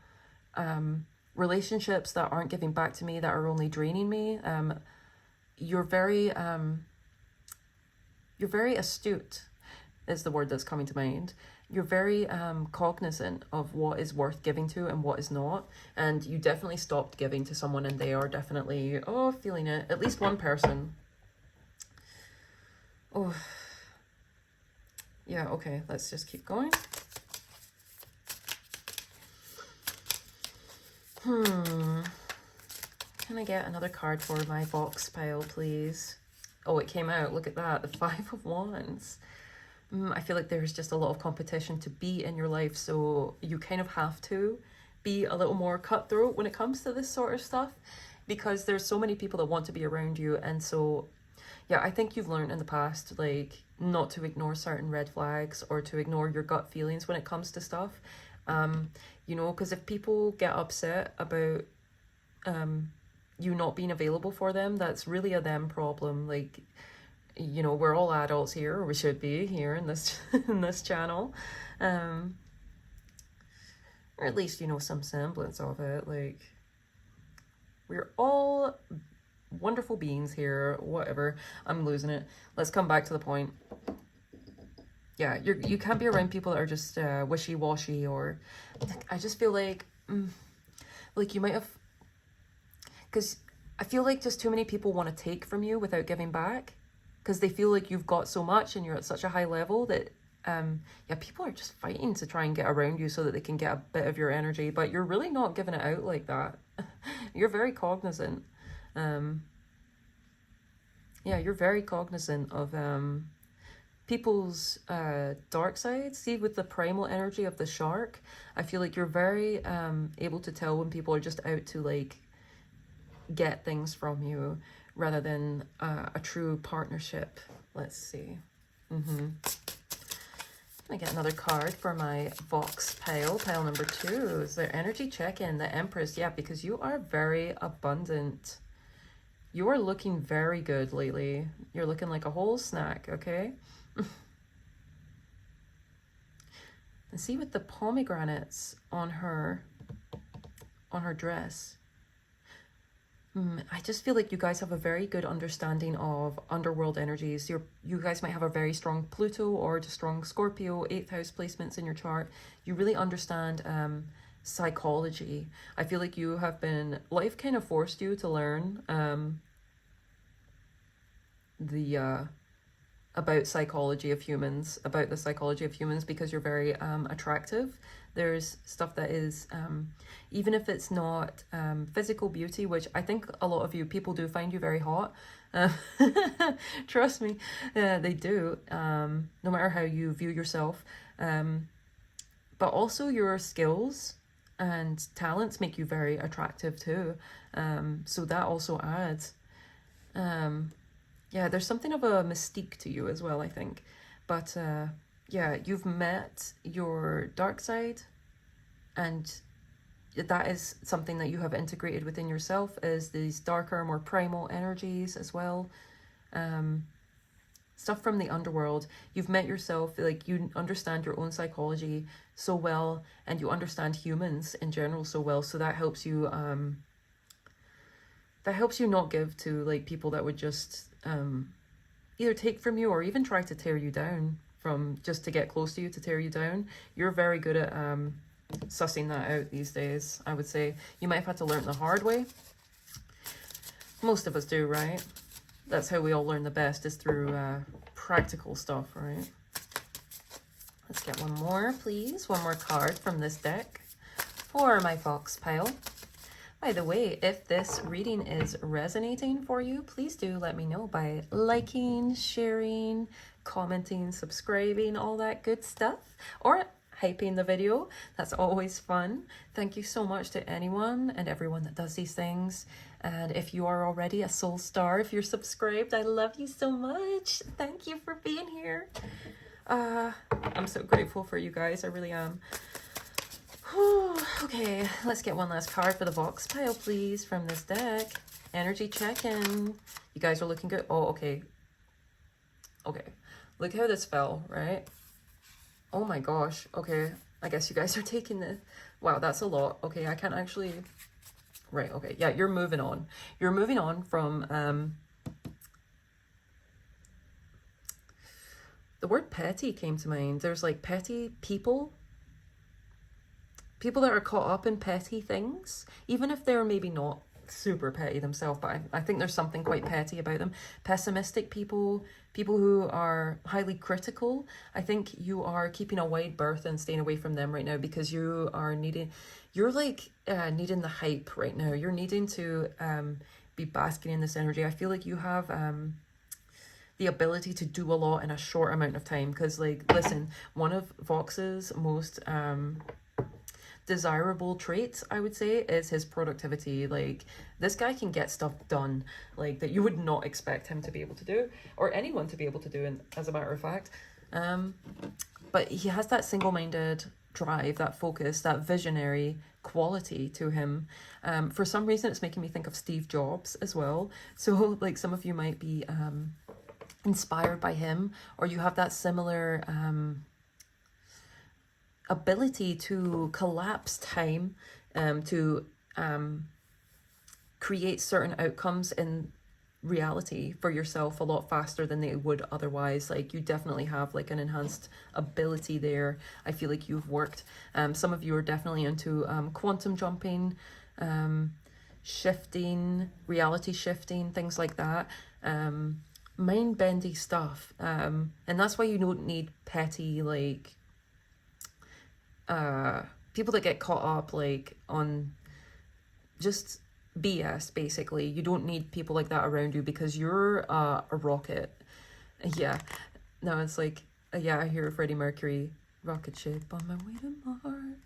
relationships that aren't giving back to me, that are only draining me. You're very astute is the word that's coming to mind. You're very cognizant of what is worth giving to and what is not. And you definitely stopped giving to someone, and they are definitely, feeling it. At least one person. Oh, yeah, okay, let's just keep going. Can I get another card for my Vox pile, please? Oh, it came out. Look at that. The 5 of Wands. I feel like there's just a lot of competition to be in your life, so you kind of have to be a little more cutthroat when it comes to this sort of stuff, because there's so many people that want to be around you. And so, yeah, I think you've learned in the past, like, not to ignore certain red flags or to ignore your gut feelings when it comes to stuff. You know, because if people get upset about you not being available for them, that's really a them problem. Like, you know, we're all adults here, or we should be here in this in this channel, or at least, you know, some semblance of it. Like, we're all wonderful beings here, whatever. I'm losing it. Let's come back to the point. Yeah, you can't be around people that are just wishy-washy, or I just feel like you might have, because I feel like just too many people want to take from you without giving back, because they feel like you've got so much and you're at such a high level that yeah, people are just fighting to try and get around you so that they can get a bit of your energy, but you're really not giving it out like that. You're very cognizant. Yeah, you're very cognizant of people's dark sides. See, with the primal energy of the shark, I feel like you're very able to tell when people are just out to like get things from you rather than a true partnership. Let's see. I get another card for my Vox pile. Pile number 2 is their energy check-in, the Empress. Yeah, because you are very abundant. You are looking very good lately. You're looking like a whole snack, okay? And see, with the pomegranates on her dress, I just feel like you guys have a very good understanding of underworld energies. You guys might have a very strong Pluto or just strong Scorpio 8th house placements in your chart. You really understand psychology. I feel like you have been, life kind of forced you to learn about psychology of humans, about the psychology of humans, because you're very attractive. There's stuff that is, even if it's not physical beauty, which I think a lot of people do find you very hot. Trust me, they do, no matter how you view yourself. But also your skills and talents make you very attractive too. So that also adds. Yeah, there's something of a mystique to you as well, I think. But yeah, you've met your dark side, and that is something that you have integrated within yourself, is these darker, more primal energies as well. Stuff from the underworld. You've met yourself, like you understand your own psychology so well, and you understand humans in general so well, so that helps you not give to like people that would just either take from you or even try to tear you down, from just to get close to you, to tear you down. You're very good at sussing that out these days, I would say. You might have had to learn the hard way. Most of us do, right? That's how we all learn the best, is through practical stuff, right? Let's get one more, please. One more card from this deck for my Fox pile. By the way, if this reading is resonating for you, please do let me know by liking, sharing, commenting, subscribing, all that good stuff, or hyping the video. That's always fun. Thank you so much to anyone and everyone that does these things. And if you are already a soul star, if you're subscribed, I love you so much. Thank you for being here. I'm so grateful for you guys. I really am. Okay, let's get one last card for the Vox pile, please, from this deck. Energy check-in. You guys are looking good. Oh, okay. Okay. Look how this fell, right? Oh my gosh. Okay. I guess you guys are taking the... Wow, that's a lot. Okay, I can't actually... Right, okay. Yeah, you're moving on. You're moving on from... The word petty came to mind. There's like petty people. People that are caught up in petty things, even if they're maybe not super petty themselves, but I think there's something quite petty about them. Pessimistic people, people who are highly critical. I think you are keeping a wide berth and staying away from them right now, because you are needing, you're like needing the hype right now. You're needing to be basking in this energy. I feel like you have the ability to do a lot in a short amount of time, because like, listen, one of Vox's most desirable traits, I would say, is his productivity. Like, this guy can get stuff done like that you would not expect him to be able to do, or anyone to be able to do, as a matter of fact. But he has that single-minded drive, that focus, that visionary quality to him. For some reason, it's making me think of Steve Jobs as well. So like, some of you might be inspired by him, or you have that similar ability to collapse time, to create certain outcomes in reality for yourself a lot faster than they would otherwise. Like, you definitely have like an enhanced ability there. I feel like you've worked, some of you are definitely into quantum jumping, shifting, reality shifting, things like that. Mind bendy stuff. And that's why you don't need petty, like, people that get caught up like on just BS, basically. You don't need people like that around you because you're a rocket. Yeah. No, it's like, yeah, I hear Freddie Mercury, rocket ship on my way to Mars.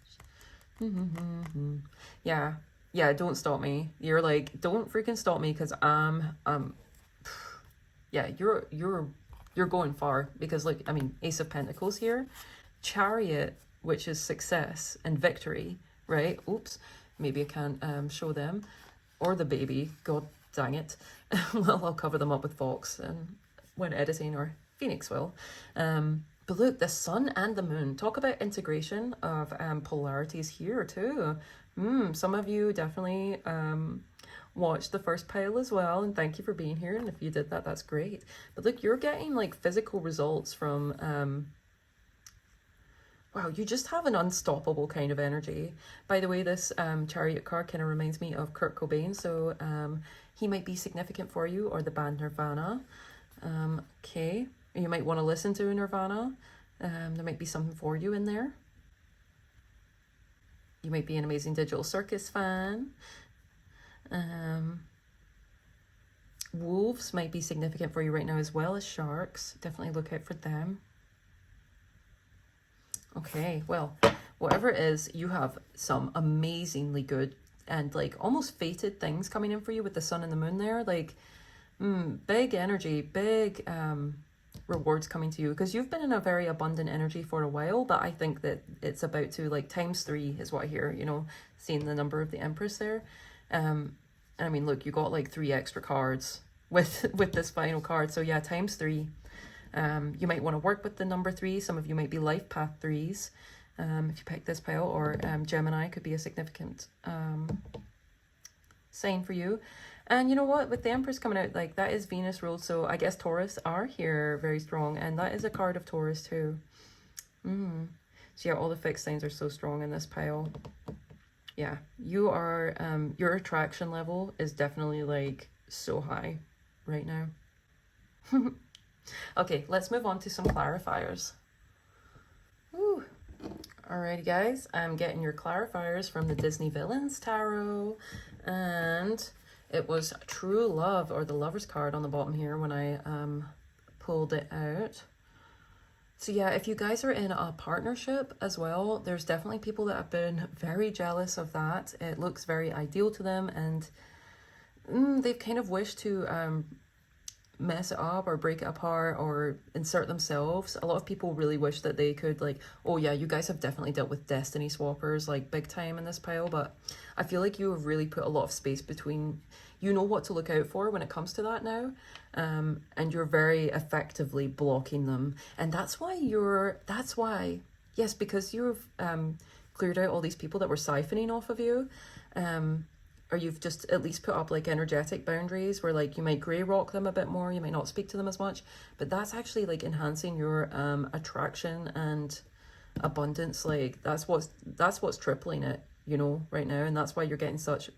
Yeah. Yeah, don't stop me. You're like, don't freaking stop me, because yeah, you're going far, because like, I mean, Ace of Pentacles here, Chariot, which is success and victory, right? Oops, maybe I can't show them, or the baby, god dang it. Well, I'll cover them up with Fox and when editing, or Phoenix will. But look, the sun and the moon, talk about integration of polarities here too. Some of you definitely watched the first pile as well, and thank you for being here, and if you did that, that's great. But look, you're getting like physical results from wow, you just have an unstoppable kind of energy. By the way, this Chariot card kind of reminds me of Kurt Cobain, so he might be significant for you, or the band Nirvana. Okay, you might want to listen to Nirvana. There might be something for you in there. You might be an Amazing Digital Circus fan. Wolves might be significant for you right now, as well as sharks. Definitely look out for them. Okay, well, whatever it is, you have some amazingly good and like almost fated things coming in for you with the sun and the moon there. Like, big energy, big rewards coming to you, because you've been in a very abundant energy for a while, but I think that it's about to, like, ×3 is what I hear, you know, seeing the number of the Empress there. I mean, look, you got like 3 extra cards with this final card, so yeah, ×3. You might want to work with the number 3. Some of you might be life path 3s, if you pick this pile, or Gemini could be a significant sign for you. And you know what, with the Empress coming out, like, that is Venus ruled, so I guess Taurus are here very strong, and that is a card of Taurus too. So yeah, all the fixed signs are so strong in this pile. Yeah, you are, your attraction level is definitely like so high right now. Okay, let's move on to some clarifiers. Woo. Alrighty guys, I'm getting your clarifiers from the Disney Villains Tarot, and it was True Love, or the Lover's card on the bottom here when I pulled it out. So yeah, if you guys are in a partnership as well, there's definitely people that have been very jealous of that. It looks very ideal to them, and they've kind of wished to mess it up or break it apart or insert themselves. A lot of people really wish that they could, like, oh yeah, you guys have definitely dealt with destiny swappers like big time in this pile, but I feel like you have really put a lot of space between, you know what to look out for when it comes to that now, and you're very effectively blocking them, and that's why yes, because you've cleared out all these people that were siphoning off of you, or you've just at least put up like energetic boundaries where, like, you might grey rock them a bit more, you might not speak to them as much, but that's actually like enhancing your attraction and abundance. Like, that's what's tripling it, you know, right now, and that's why you're getting such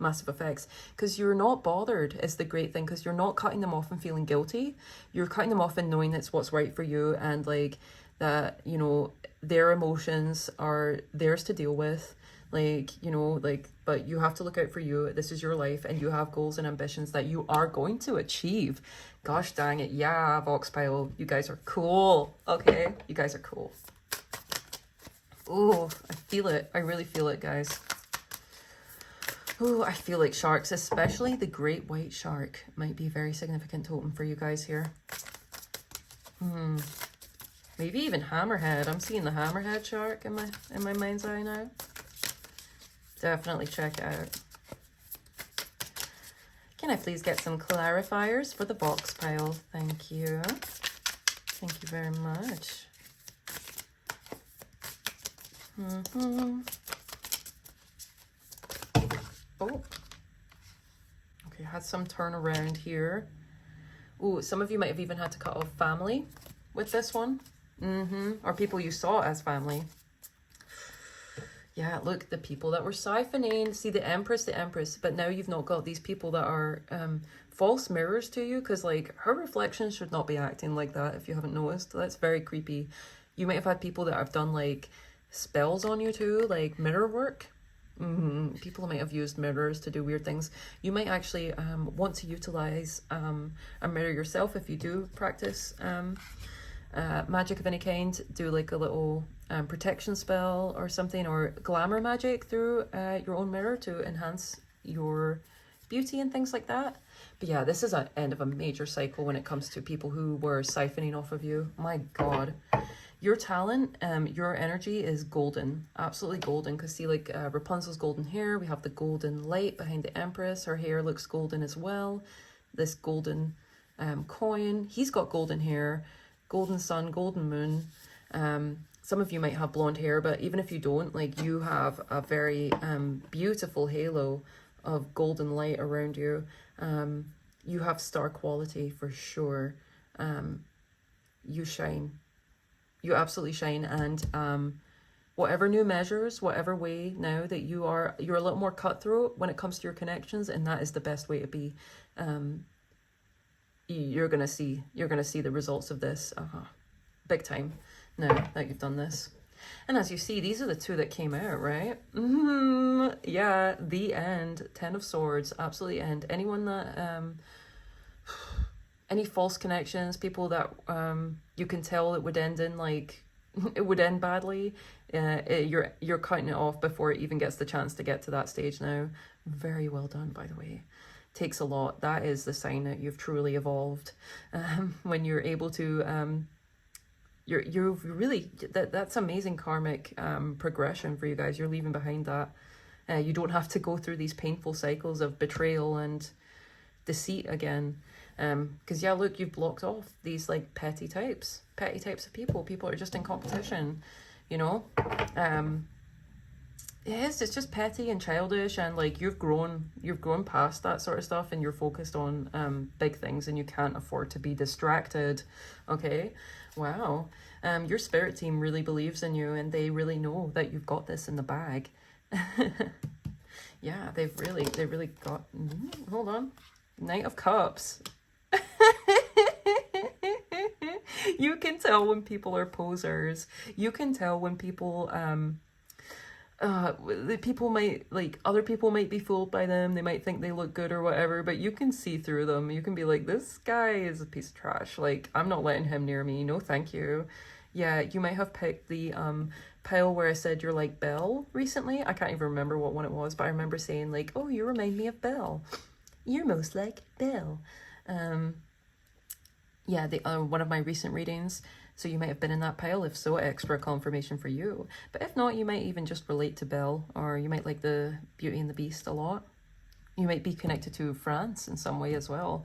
massive effects, because you're not bothered is the great thing, because you're not cutting them off and feeling guilty. You're cutting them off and knowing that's what's right for you, and like that, you know, their emotions are theirs to deal with. Like, you know, like, but you have to look out for you. This is your life, and you have goals and ambitions that you are going to achieve. Gosh dang it. Yeah, Voxpile, you guys are cool. Okay, you guys are cool. Oh, I feel it. I really feel it, guys. Oh, I feel like sharks, especially the great white shark, might be a very significant totem for you guys here. Maybe even hammerhead. I'm seeing the hammerhead shark in my mind's eye now. Definitely check it out. Can I please get some clarifiers for the box pile? Thank you. Thank you very much. Oh. Okay, had some turnaround here. Ooh, some of you might have even had to cut off family with this one. Or people you saw as family. Yeah, look, the people that were siphoning. See, the Empress. But now you've not got these people that are false mirrors to you. Because, like, her reflection should not be acting like that, if you haven't noticed. That's very creepy. You might have had people that have done, like, spells on you too. Like, mirror work. People might have used mirrors to do weird things. You might actually want to utilize a mirror yourself if you do practice magic of any kind. Do like a little protection spell or something, or glamour magic through your own mirror to enhance your beauty and things like that. But yeah, this is an end of a major cycle when it comes to people who were siphoning off of you. My God. Your talent, your energy is golden, absolutely golden. Because see, like Rapunzel's golden hair, we have the golden light behind the Empress. Her hair looks golden as well. This golden coin, he's got golden hair, golden sun, golden moon. Some of you might have blonde hair, but even if you don't, like, you have a very beautiful halo of golden light around you. You have star quality for sure. You shine. You absolutely shine. And whatever new measures, whatever way now that you're a little more cutthroat when it comes to your connections, and that is the best way to be. You're gonna see the results of this big time now that you've done this. And as you see, these are the two that came out, right? Yeah, the end. 10 of Swords, absolutely end. Anyone that any false connections, people that you can tell it would end in, like, it would end badly, you're cutting it off before it even gets the chance to get to that stage now. Very well done, by the way. Takes a lot. That is the sign that you've truly evolved. When you're able to you've really, that's amazing karmic progression for you guys. You're leaving behind that. You don't have to go through these painful cycles of betrayal and deceit again. Because yeah, look, you've blocked off these, like, petty types of people are just in competition, you know. Yes, it's just petty and childish, and like you've grown past that sort of stuff, and you're focused on big things, and you can't afford to be distracted. Okay, wow. Your spirit team really believes in you, and they really know that you've got this in the bag. Yeah, they really got. Hold on, Knight of Cups. You can tell when people are posers. You can tell when people people might, like, other people might be fooled by them. They might think they look good or whatever, but you can see through them. You can be like, this guy is a piece of trash. Like, I'm not letting him near me. No, thank you. Yeah, you might have picked the pile where I said you're like Belle recently. I can't even remember what one it was, but I remember saying, like, oh, you remind me of Belle. You're most like Belle. Yeah, one of my recent readings. So you might have been in that pile. If so, extra confirmation for you. But if not, you might even just relate to Belle, or you might like the Beauty and the Beast a lot. You might be connected to France in some way as well,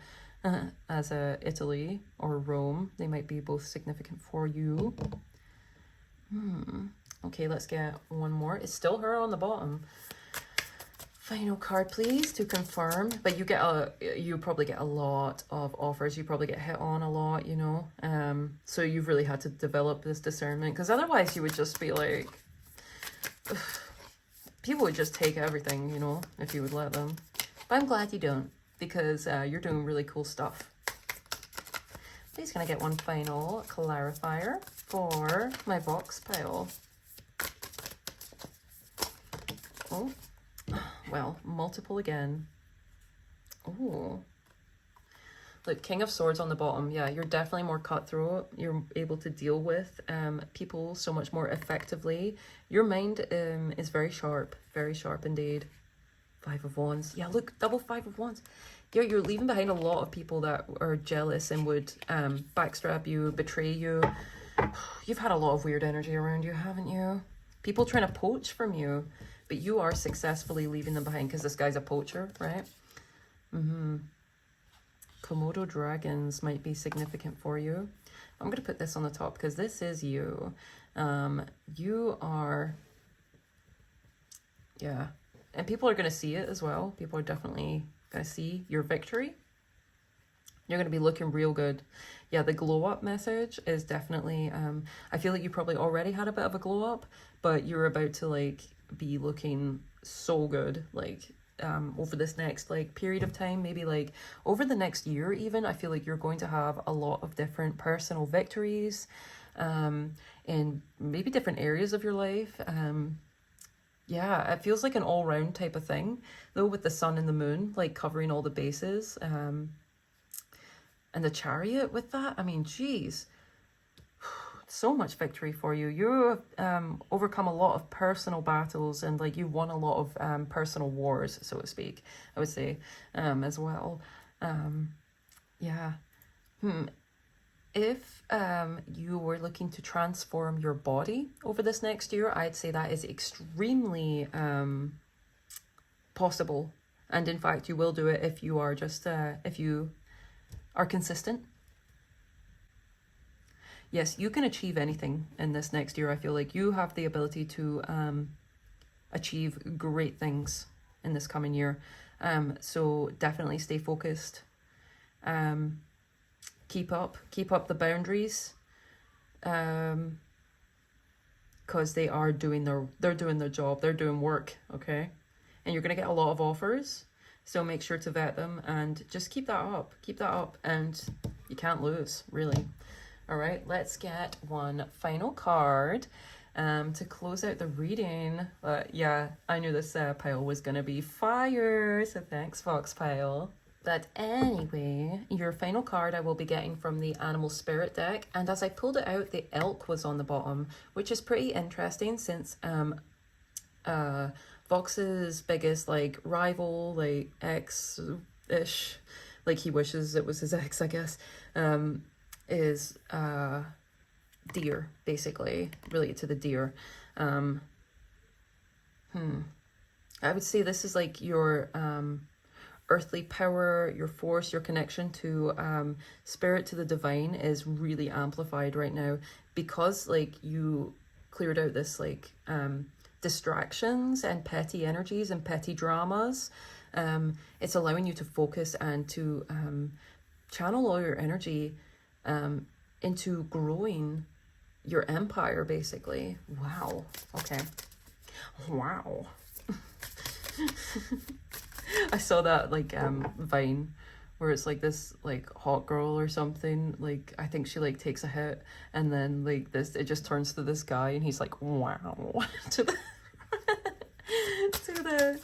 as Italy or Rome. They might be both significant for you. Okay, let's get one more. It's still her on the bottom. Final card, please, to confirm. But you probably get a lot of offers. You probably get hit on a lot, you know. So you've really had to develop this discernment, because otherwise you would just be like, people would just take everything, you know, if you would let them. But I'm glad you don't, because you're doing really cool stuff. Please, can I get one final clarifier for my Vox pile? Oh. Well, multiple again. Oh, look, King of Swords on the bottom. Yeah, you're definitely more cutthroat. You're able to deal with people so much more effectively. Your mind is very sharp indeed. 5 of Wands. Yeah, look, double 5 of Wands. Yeah, you're leaving behind a lot of people that are jealous and would backstab you, betray you. You've had a lot of weird energy around you, haven't you? People trying to poach from you. But you are successfully leaving them behind, because this guy's a poacher, right? Komodo dragons might be significant for you. I'm going to put this on the top, because this is you. You are... Yeah. And people are going to see it as well. People are definitely gonna see your victory. You're gonna be looking real good. Yeah, the glow up message is definitely, I feel like you probably already had a bit of a glow up, but you're about to like be looking so good, like over this next like period of time, maybe like over the next year even. I feel like you're going to have a lot of different personal victories in maybe different areas of your life. Yeah, it feels like an all-round type of thing though, with the sun and the moon like covering all the bases, and the chariot with that. I mean, geez, so much victory for you. You have overcome a lot of personal battles, and like you won a lot of personal wars, so to speak, I would say, as well. Yeah. If you were looking to transform your body over this next year, I'd say that is extremely possible. And in fact, you will do it if you are just, if you are consistent. Yes, you can achieve anything in this next year. I feel like you have the ability to achieve great things in this coming year. So definitely stay focused. Keep up the boundaries. Because they're doing their job, they're doing work, okay? And you're gonna get a lot of offers. So make sure to vet them and just keep that up, and you can't lose, really. All right, let's get one final card to close out the reading. Yeah, I knew this pile was going to be fire, so thanks, Fox Pile. But anyway, your final card I will be getting from the Animal Spirit deck, and as I pulled it out, the elk was on the bottom, which is pretty interesting since Fox's biggest like rival, like ex-ish, like he wishes it was his ex, I guess, is deer, basically related to the deer. I would say this is like your earthly power, your force, your connection to spirit, to the divine is really amplified right now, because like you cleared out this like distractions and petty energies and petty dramas. It's allowing you to focus and to channel all your energy into growing your empire, basically. Wow. Okay. Wow. I saw that like Vine where it's like this like hot girl or something, like I think she like takes a hit and then like this, it just turns to this guy and he's like, wow, to the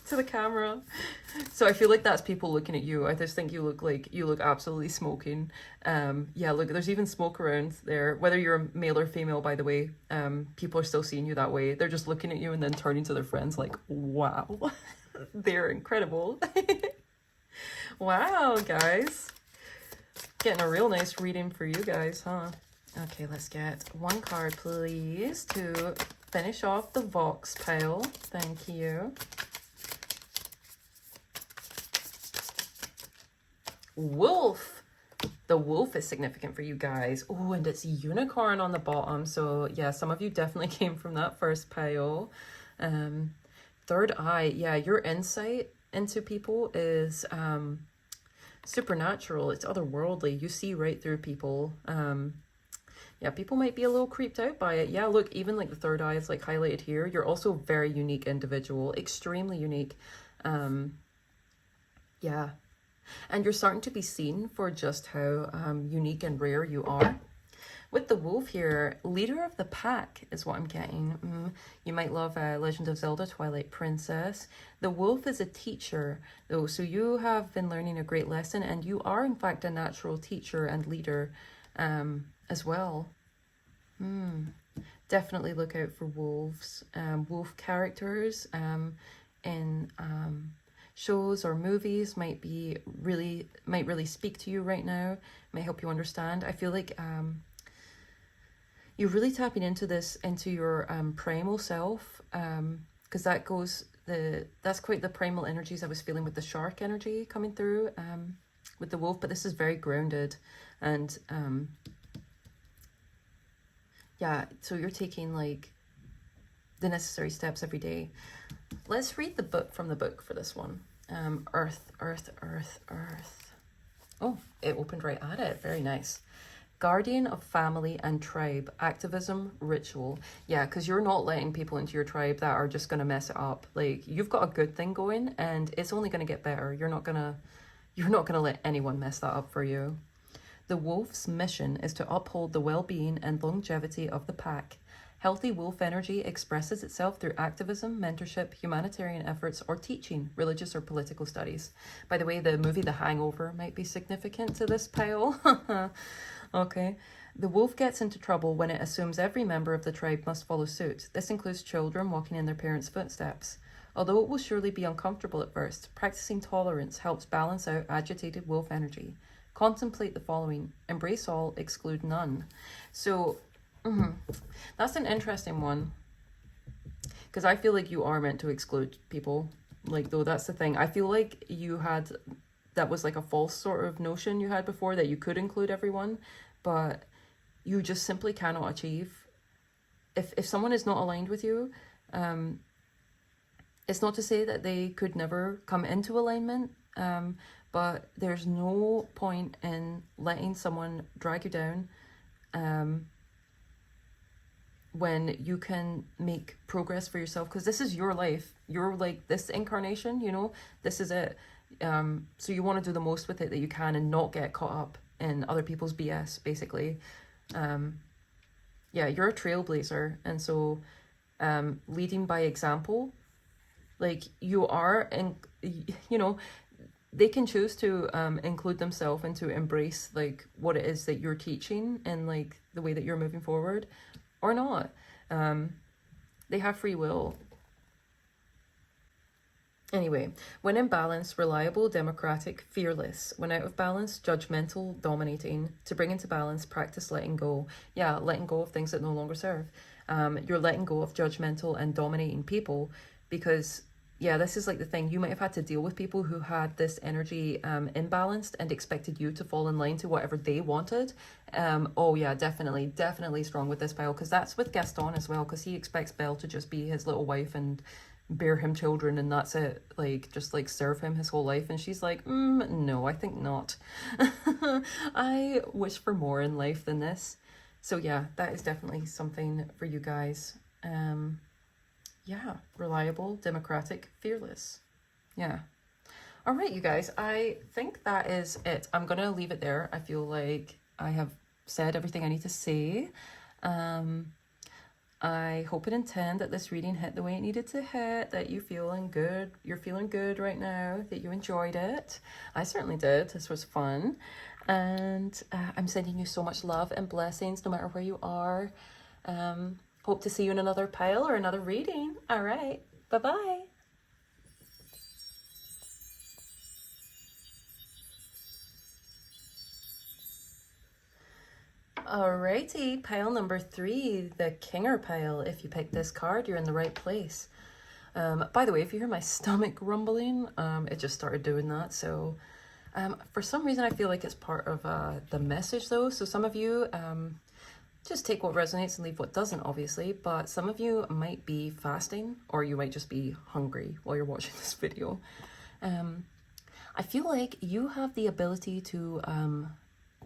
to the camera. So I feel like that's people looking at you. I just think you look absolutely smoking. Yeah, look, there's even smoke around there, whether you're a male or female, by the way. People are still seeing you that way. They're just looking at you and then turning to their friends like, wow. They're incredible. Wow, guys, getting a real nice reading for you guys, huh? Okay, let's get one card, please, to finish off the Vox pile. Thank you. Wolf. The wolf is significant for you guys. Oh, and it's unicorn on the bottom. So yeah, some of you definitely came from that first pile. Third eye. Yeah, your insight into people is supernatural. It's otherworldly. You see right through people. Yeah, people might be a little creeped out by it. Yeah, look, even like the third eye is like highlighted here. You're also a very unique individual, extremely unique. Yeah. And you're starting to be seen for just how unique and rare you are. With the wolf here, leader of the pack is what I'm getting. You might love Legend of Zelda, Twilight Princess. The wolf is a teacher, though, so you have been learning a great lesson, and you are, in fact, a natural teacher and leader as well. Definitely look out for wolves. Wolf characters in shows or movies might really speak to you right now, might help you understand. I feel like you're really tapping into this, into your primal self, because that's quite the primal energies I was feeling with the shark energy coming through with the wolf, but this is very grounded, and yeah, so you're taking like the necessary steps every day. Let's read the book from the book for this one. Earth, earth, earth, earth. Oh, it opened right at it. Very nice. Guardian of family and tribe, activism, ritual. Yeah, because you're not letting people into your tribe that are just going to mess it up. Like, you've got a good thing going and it's only going to get better. You're not going to let anyone mess that up for you. The wolf's mission is to uphold the well-being and longevity of the pack. Healthy wolf energy expresses itself through activism, mentorship, humanitarian efforts, or teaching, religious or political studies. By the way, the movie The Hangover might be significant to this pile. Okay. The wolf gets into trouble when it assumes every member of the tribe must follow suit. This includes children walking in their parents' footsteps. Although it will surely be uncomfortable at first, practicing tolerance helps balance out agitated wolf energy. Contemplate the following: embrace all, exclude none. So, that's an interesting one. Because I feel like you are meant to exclude people. Like, though, that's the thing. I feel like that was like a false sort of notion you had before, that you could include everyone, but you just simply cannot achieve. If someone is not aligned with you, it's not to say that they could never come into alignment, but there's no point in letting someone drag you down when you can make progress for yourself, because this is your life. You're like this incarnation, this is it. So you want to do the most with it that you can and not get caught up in other people's BS, basically. Yeah, you're a trailblazer, and so leading by example, like you are, and they can choose to include themselves and to embrace like what it is that you're teaching and like the way that you're moving forward, or not. They have free will. Anyway, when in balance, reliable, democratic, fearless. When out of balance, judgmental, dominating. To bring into balance, practice letting go. Yeah, letting go of things that no longer serve. You're letting go of judgmental and dominating people because, yeah, this is like the thing. You might have had to deal with people who had this energy imbalanced and expected you to fall in line to whatever they wanted. Oh yeah, definitely strong with this pile, because that's with Gaston as well, because he expects Belle to just be his little wife and bear him children and that's it, like just like serve him his whole life. And she's like, no, I think not. I wish for more in life than this. So yeah, that is definitely something for you guys. Yeah, reliable, democratic, fearless. Yeah. All right, you guys, I think that is it. I'm gonna leave it there. I feel like I have said everything I need to say. I hope and intend that this reading hit the way it needed to hit, that you're feeling good right now, that you enjoyed it. I certainly did. This was fun. And I'm sending you so much love and blessings no matter where you are. Hope to see you in another pile or another reading. All right. Bye-bye. Alrighty, pile number 3, the Kinger pile. If you picked this card, you're in the right place. By the way, if you hear my stomach rumbling, it just started doing that. So for some reason, I feel like it's part of the message though. So some of you just take what resonates and leave what doesn't, obviously. But some of you might be fasting, or you might just be hungry while you're watching this video. I feel like you have the ability to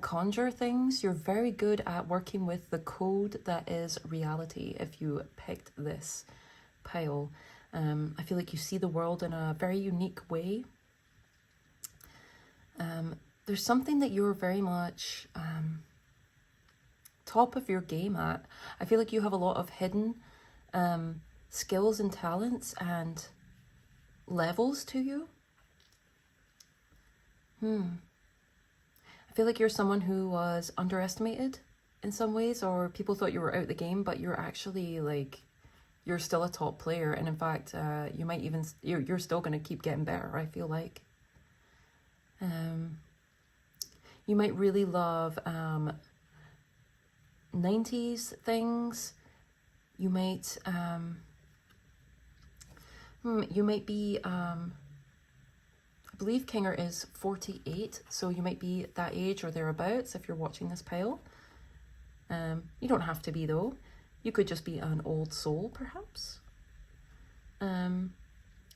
conjure things. You're very good at working with the code that is reality if you picked this pile. I feel like you see the world in a very unique way. There's something that you're very much top of your game at. I feel like you have a lot of hidden skills and talents and levels to you. I feel like you're someone who was underestimated in some ways, or people thought you were out the game, but you're actually like, you're still a top player. And in fact, you might even, you're still going to keep getting better, I feel like. You might really love 90s things. You might be I believe Kinger is 48, so you might be that age or thereabouts if you're watching this pile. You don't have to be though. You could just be an old soul, perhaps.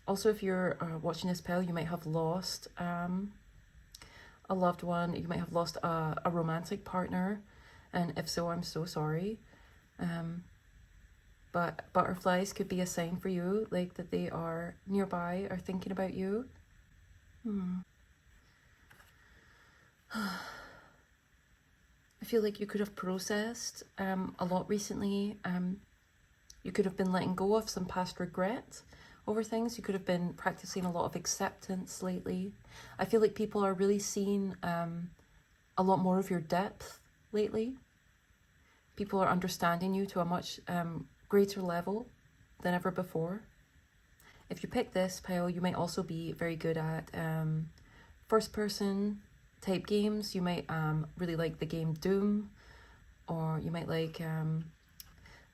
Also, if you're watching this pile, you might have lost a loved one. You might have lost a romantic partner. And if so, I'm so sorry. But butterflies could be a sign for you, like that they are nearby or thinking about you. I feel like you could have processed a lot recently. You could have been letting go of some past regret over things. You could have been practicing a lot of acceptance lately. I feel like people are really seeing a lot more of your depth lately. People are understanding you to a much greater level than ever before. If you pick this pile, you might also be very good at first person type games. You might really like the game Doom, or you might like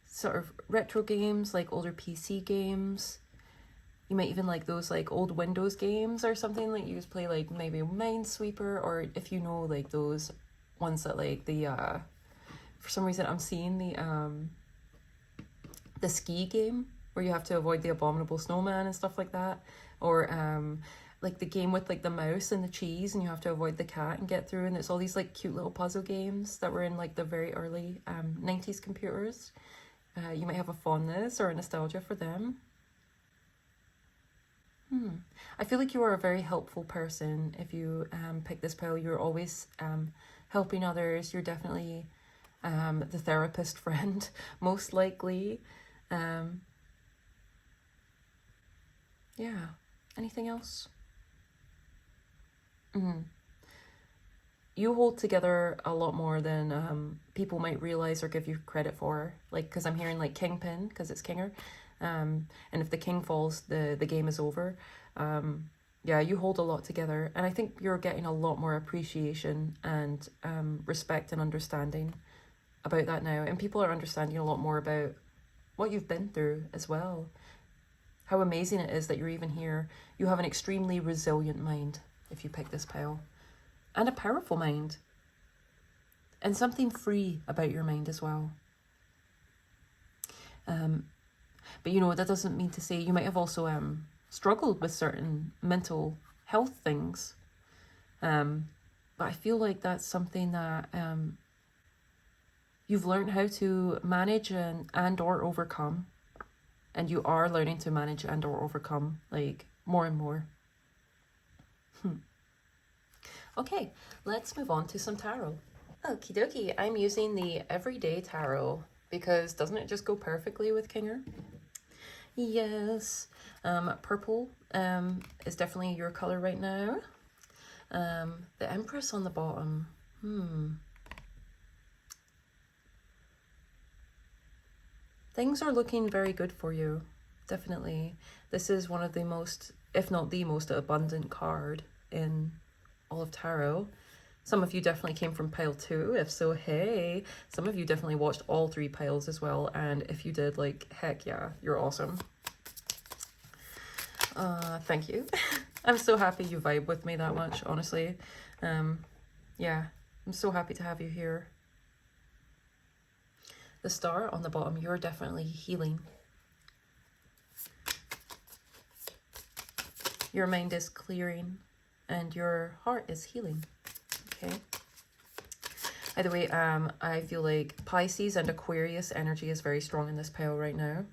sort of retro games like older PC games. You might even like those like old Windows games or something, like you just play like maybe Minesweeper, or if you know like those ones that like the for some reason I'm seeing the ski game where you have to avoid the abominable snowman and stuff like that, or like the game with like the mouse and the cheese and you have to avoid the cat and get through, and it's all these like cute little puzzle games that were in like the very early 90s computers. You might have a fondness or a nostalgia for them. I feel like you are a very helpful person. If you pick this pile, you're always helping others. You're definitely the therapist friend, most likely. Yeah. Anything else? You hold together a lot more than people might realize or give you credit for. Like, because I'm hearing like kingpin, because it's kinger. And if the king falls, the game is over. Yeah, you hold a lot together. And I think you're getting a lot more appreciation and respect and understanding about that now. And people are understanding a lot more about what you've been through as well. How amazing it is that you're even here. You have an extremely resilient mind if you pick this pile. And a powerful mind. And something free about your mind as well. But you know, that doesn't mean to say you might have also struggled with certain mental health things. But I feel like that's something that you've learned how to manage and or overcome. And you are learning to manage and or overcome, like, more and more. Okay, let's move on to some tarot. Okie dokie, I'm using the Everyday Tarot because doesn't it just go perfectly with Kinger? Yes. Purple is definitely your color right now. The Empress on the bottom. Things are looking very good for you, definitely. This is one of the most, if not the most abundant card in all of tarot. Some of you definitely came from pile 2. If so, hey. Some of you definitely watched all 3 piles as well. And if you did, like, heck yeah, you're awesome. Thank you. I'm so happy you vibe with me that much, honestly. Yeah, I'm so happy to have you here. The star on the bottom, you're definitely healing. Your mind is clearing and your heart is healing. Okay. Either way, I feel like Pisces and Aquarius energy is very strong in this pile right now.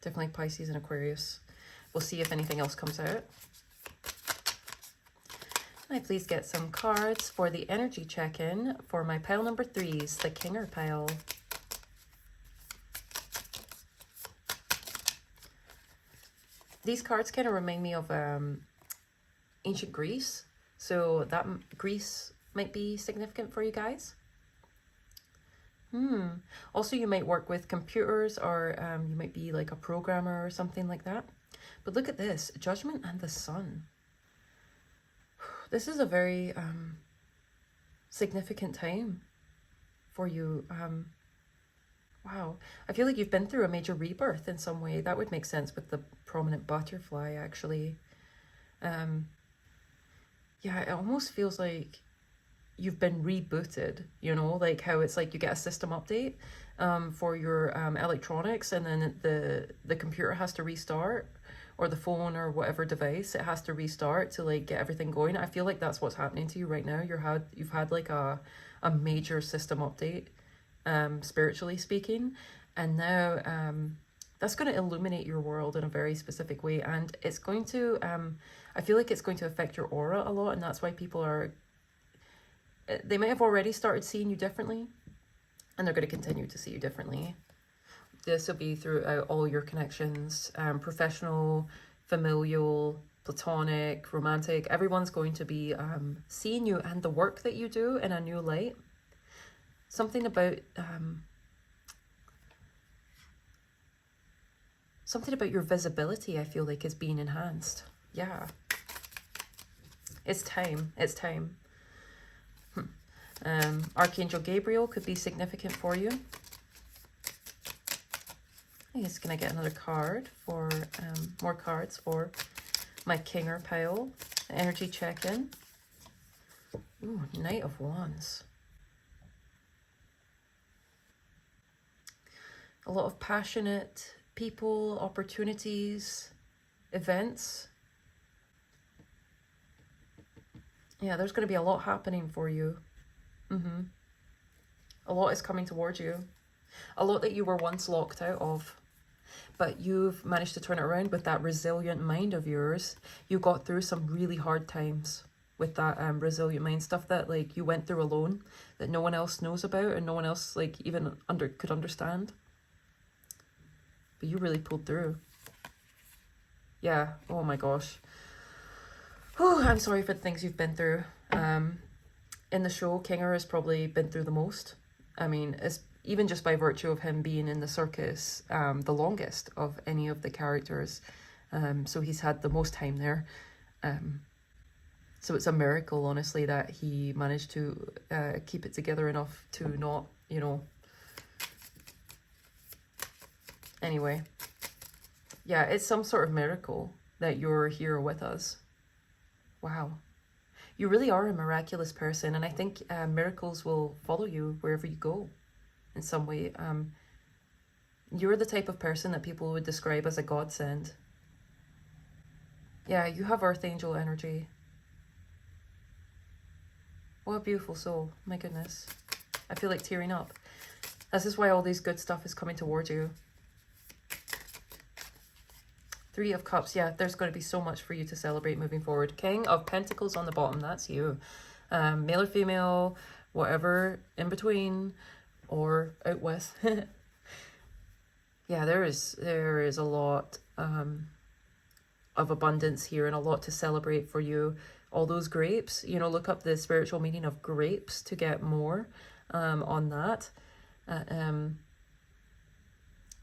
Definitely Pisces and Aquarius. We'll see if anything else comes out. Can I please get some cards for the energy check-in for my pile number 3s, the Kinger pile. These cards kind of remind me of ancient Greece. So that Greece might be significant for you guys. Also, you might work with computers, or you might be like a programmer or something like that. But look at this, Judgment and the Sun. This is a very significant time for you. Wow. I feel like you've been through a major rebirth in some way. That would make sense with the prominent butterfly, actually. Yeah, it almost feels like you've been rebooted, you know, like how it's like you get a system update for your electronics, and then the computer has to restart, or the phone or whatever device, it has to restart to like get everything going. I feel like that's what's happening to you right now. You've had like a major system update, spiritually speaking, and now that's going to illuminate your world in a very specific way, and it's going to I feel like it's going to affect your aura a lot, and that's why people are, they might have already started seeing you differently, and they're going to continue to see you differently. This will be throughout all your connections, professional, familial, platonic, romantic. Everyone's going to be seeing you and the work that you do in a new light. Something about your visibility, I feel like, is being enhanced. Yeah. It's time. It's time. Archangel Gabriel could be significant for you. I'm just going to get another card for, more cards for my Kinger pile. Energy check-in. Ooh, Knight of Wands. A lot of passionate people, opportunities, events. Yeah, there's going to be a lot happening for you. A lot is coming towards you. A lot that you were once locked out of. But you've managed to turn it around with that resilient mind of yours. You got through some really hard times with that resilient mind, stuff that like you went through alone, that no one else knows about and no one else like even could understand. But you really pulled through. Yeah, oh my gosh. Oh, I'm sorry for the things you've been through. In the show, Kinger has probably been through the most. I mean, it's even just by virtue of him being in the circus the longest of any of the characters. So he's had the most time there. So it's a miracle, honestly, that he managed to keep it together enough to not, you know. Anyway, yeah, it's some sort of miracle that you're here with us. Wow. You really are a miraculous person, and I think miracles will follow you wherever you go in some way. You're the type of person that people would describe as a godsend. Yeah, you have Earth Angel energy. What a beautiful soul. My goodness. I feel like tearing up. This is why all these good stuff is coming towards you. Three of Cups. Yeah, there's going to be so much for you to celebrate moving forward. King of Pentacles on the bottom. That's you. Male or female, whatever in between or out with. Yeah, there is a lot of abundance here and a lot to celebrate for you. All those grapes, you know, look up the spiritual meaning of grapes to get more on that.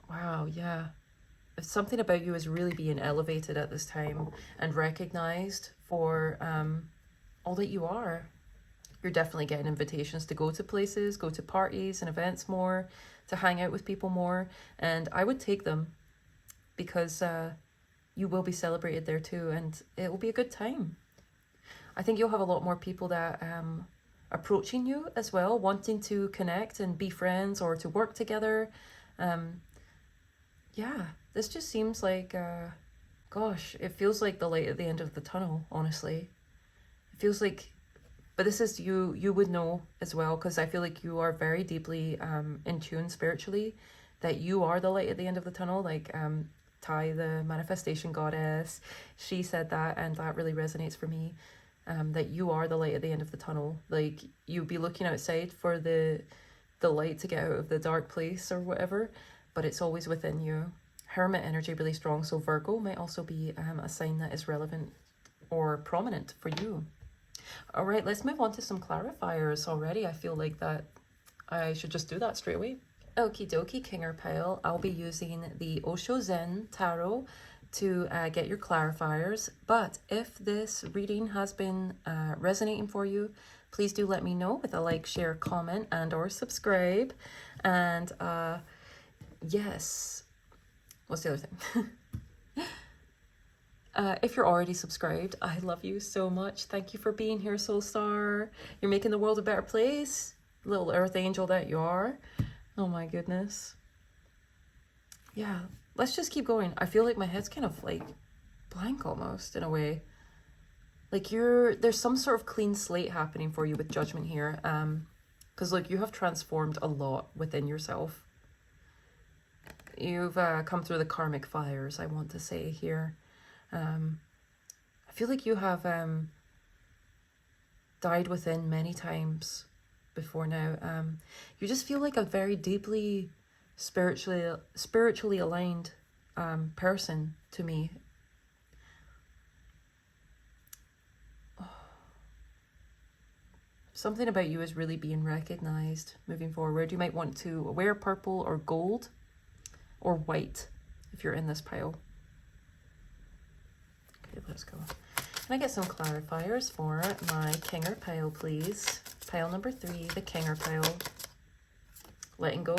Wow, yeah. Something about you is really being elevated at this time and recognized for all that you are. You're definitely getting invitations to go to places, go to parties and events more, to hang out with people more. And I would take them because you will be celebrated there too, and it will be a good time. I think you'll have a lot more people that approaching you as well, wanting to connect and be friends or to work together. Yeah, this just seems like, gosh, it feels like the light at the end of the tunnel, honestly. It feels like, but this is you would know as well, because I feel like you are very deeply in tune spiritually, that you are the light at the end of the tunnel. Like Tai, the manifestation goddess, she said that, and that really resonates for me, that you are the light at the end of the tunnel. Like, you'll be looking outside for the light to get out of the dark place or whatever, but it's always within you. Hermit energy really strong, so Virgo might also be a sign that is relevant or prominent for you. All right, let's move on to some clarifiers already. I feel like that I should just do that straight away. Okie dokie, Kinger pile. I'll be using the Osho Zen Tarot to get your clarifiers, but if this reading has been resonating for you, please do let me know with a like, share, comment, and or subscribe. And yes, what's the other thing? If you're already subscribed, I love you so much. Thank you for being here, Soul Star. You're making the world a better place. Little earth angel that you are. Oh my goodness. Yeah, let's just keep going. I feel like my head's kind of like blank almost in a way. Like there's some sort of clean slate happening for you with Judgment here. Because look, you have transformed a lot within yourself. You've come through the karmic fires, I want to say here. I feel like you have died within many times before now. You just feel like a very deeply spiritually aligned person to me. Something about you is really being recognized moving forward. You might want to wear purple or gold or white if you're in this pile. Okay, let's go. Can I get some clarifiers for my Kinger pile, please? Pile number 3, the Kinger pile. Letting go.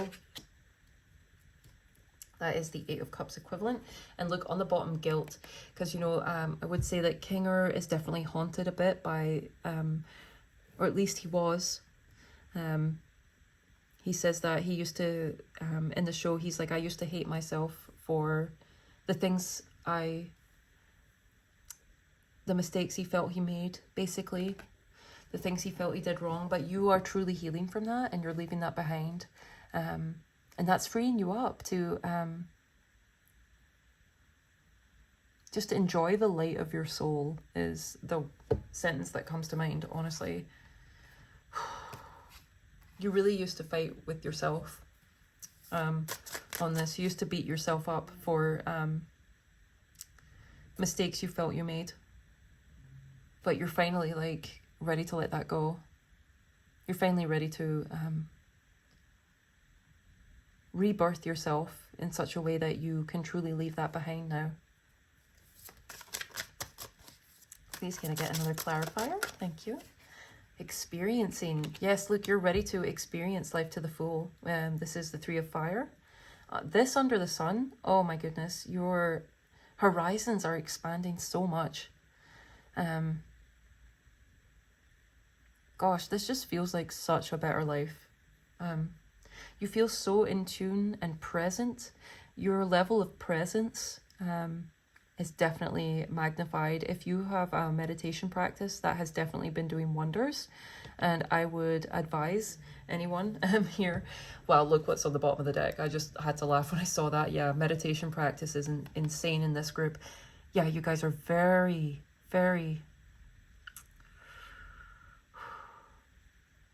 That is the 8 of Cups equivalent. And look, on the bottom, guilt. Because, you know, I would say that Kinger is definitely haunted a bit by... or at least he was. He says that he used to, in the show, he's like, I used to hate myself for the things the mistakes he felt he made, basically. The things he felt he did wrong. But you are truly healing from that, and you're leaving that behind. And that's freeing you up to just enjoy the light of your soul, is the sentence that comes to mind, honestly. You really used to fight with yourself on this. You used to beat yourself up for mistakes you felt you made. But you're finally, like, ready to let that go. You're finally ready to rebirth yourself in such a way that you can truly leave that behind now. Please, can I get another clarifier? Thank you. Experiencing. Yes, look, you're ready to experience life to the full. This is the 3 of Fire. This under the sun, oh my goodness, your horizons are expanding so much. Gosh, this just feels like such a better life. You feel so in tune and present. Your level of presence is definitely magnified. If you have a meditation practice, that has definitely been doing wonders. And I would advise anyone here. Well, look what's on the bottom of the deck. I just had to laugh when I saw that. Yeah, meditation practice is insane in this group. Yeah, you guys are very, very,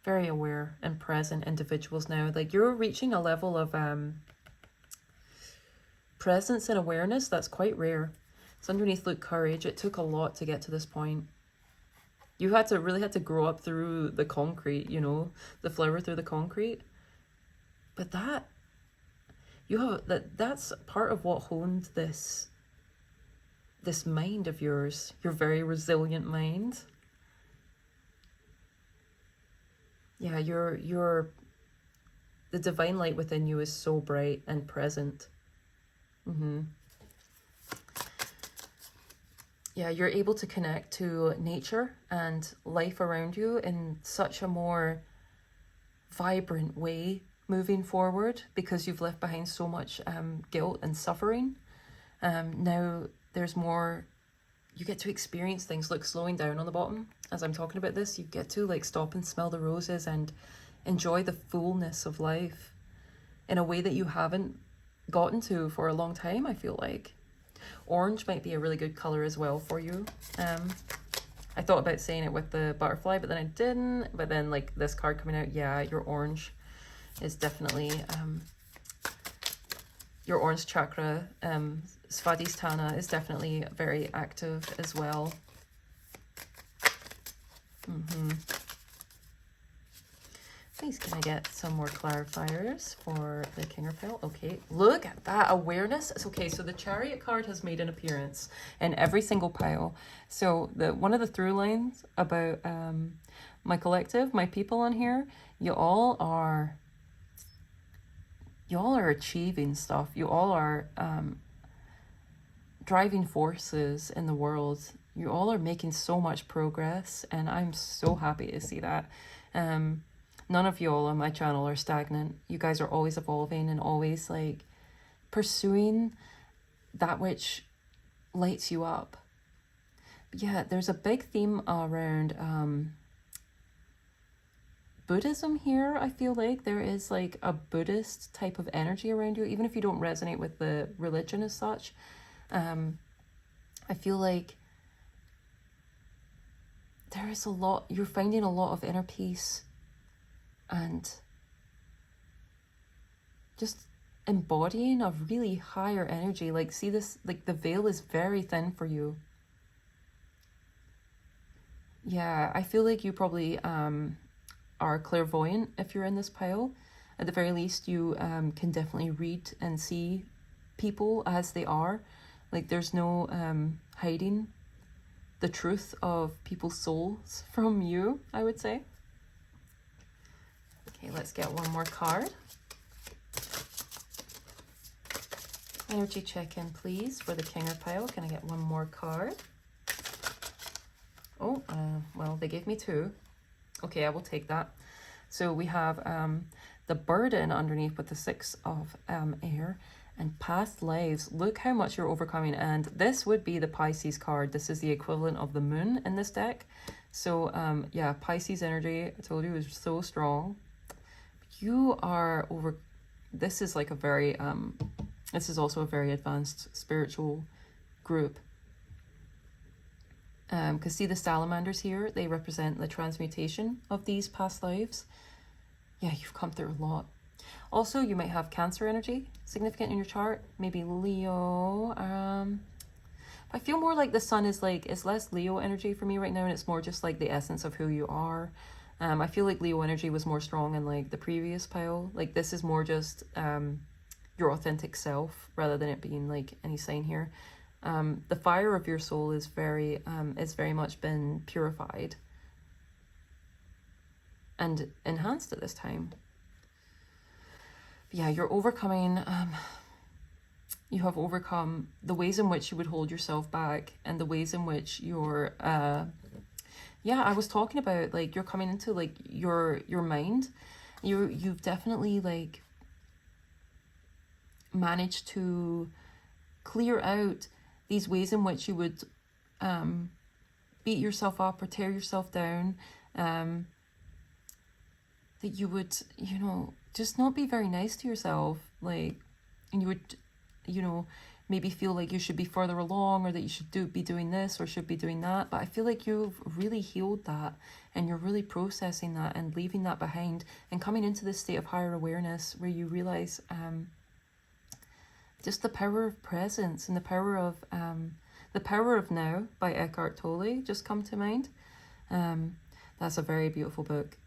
very aware and present individuals now. Like, you're reaching a level of presence and awareness that's quite rare. It's underneath, look, courage. It took a lot to get to this point. You really had to grow up through the concrete, you know, the flower through the concrete. But that's part of what honed this mind of yours, your very resilient mind. Yeah, the divine light within you is so bright and present. Yeah, you're able to connect to nature and life around you in such a more vibrant way moving forward, because you've left behind so much guilt and suffering. Now there's more, you get to experience things. Look, slowing down on the bottom as I'm talking about this, you get to like stop and smell the roses and enjoy the fullness of life in a way that you haven't gotten to for a long time, I feel like. Orange might be a really good color as well for you. I thought about saying it with the butterfly, but then I didn't. But then, like, this card coming out, yeah, your orange is definitely your orange chakra, Svadhisthana, is definitely very active as well. Please, can I get some more clarifiers for the Kinger pile? Okay, look at that awareness. Okay, so the Chariot card has made an appearance in every single pile. So one of the through lines about my collective, my people on here, you all are achieving stuff. You all are driving forces in the world. You all are making so much progress, and I'm so happy to see that. None of you all on my channel are stagnant. You guys are always evolving and always like pursuing that which lights you up. But yeah, there's a big theme around Buddhism here. I feel like there is like a Buddhist type of energy around you, even if you don't resonate with the religion as such. I feel like there is a lot, you're finding a lot of inner peace and just embodying a really higher energy. Like, see this, like the veil is very thin for you. Yeah, I feel like you probably are clairvoyant if you're in this pile. At the very least, you can definitely read and see people as they are. Like, there's no hiding the truth of people's souls from you, I would say. Okay, let's get one more card. Energy check-in, please, for the Kinger pile. Can I get one more card? Oh, well, they gave me two. Okay, I will take that. So we have the burden underneath with the Six of Air and past lives. Look how much you're overcoming. And this would be the Pisces card. This is the equivalent of the moon in this deck. So yeah, Pisces energy, I told you, is so strong. You are over... This is like a very... this is also a very advanced spiritual group. Because see the salamanders here, they represent the transmutation of these past lives. Yeah, you've come through a lot. Also, you might have Cancer energy significant in your chart. Maybe Leo. I feel more like the sun is like, it's less Leo energy for me right now, and it's more just like the essence of who you are. I feel like Leo energy was more strong in like the previous pile. Like, this is more just your authentic self rather than it being like any sign here. The fire of your soul is very much been purified and enhanced at this time. Yeah, you're overcoming, you have overcome the ways in which you would hold yourself back and the ways in which you're, yeah, I was talking about like you're coming into like your mind. You've definitely like managed to clear out these ways in which you would beat yourself up or tear yourself down, that you would, you know, just not be very nice to yourself, like, and you would, you know, maybe feel like you should be further along or that you should be doing this or should be doing that. But I feel like you've really healed that and you're really processing that and leaving that behind and coming into this state of higher awareness where you realize just the power of presence and the power of now by Eckhart Tolle just come to mind. That's a very beautiful book.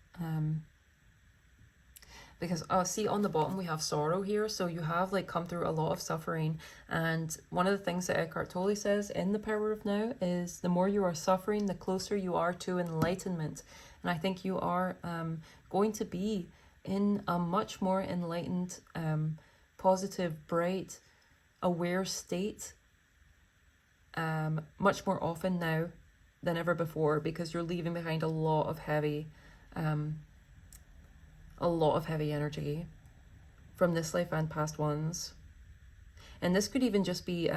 Because see on the bottom we have sorrow here, so you have like come through a lot of suffering, and one of the things that Eckhart Tolle says in The Power of Now is the more you are suffering, the closer you are to enlightenment. And I think you are going to be in a much more enlightened, positive, bright, aware state much more often now than ever before, because you're leaving behind a lot of heavy energy from this life and past ones. And this could even just be,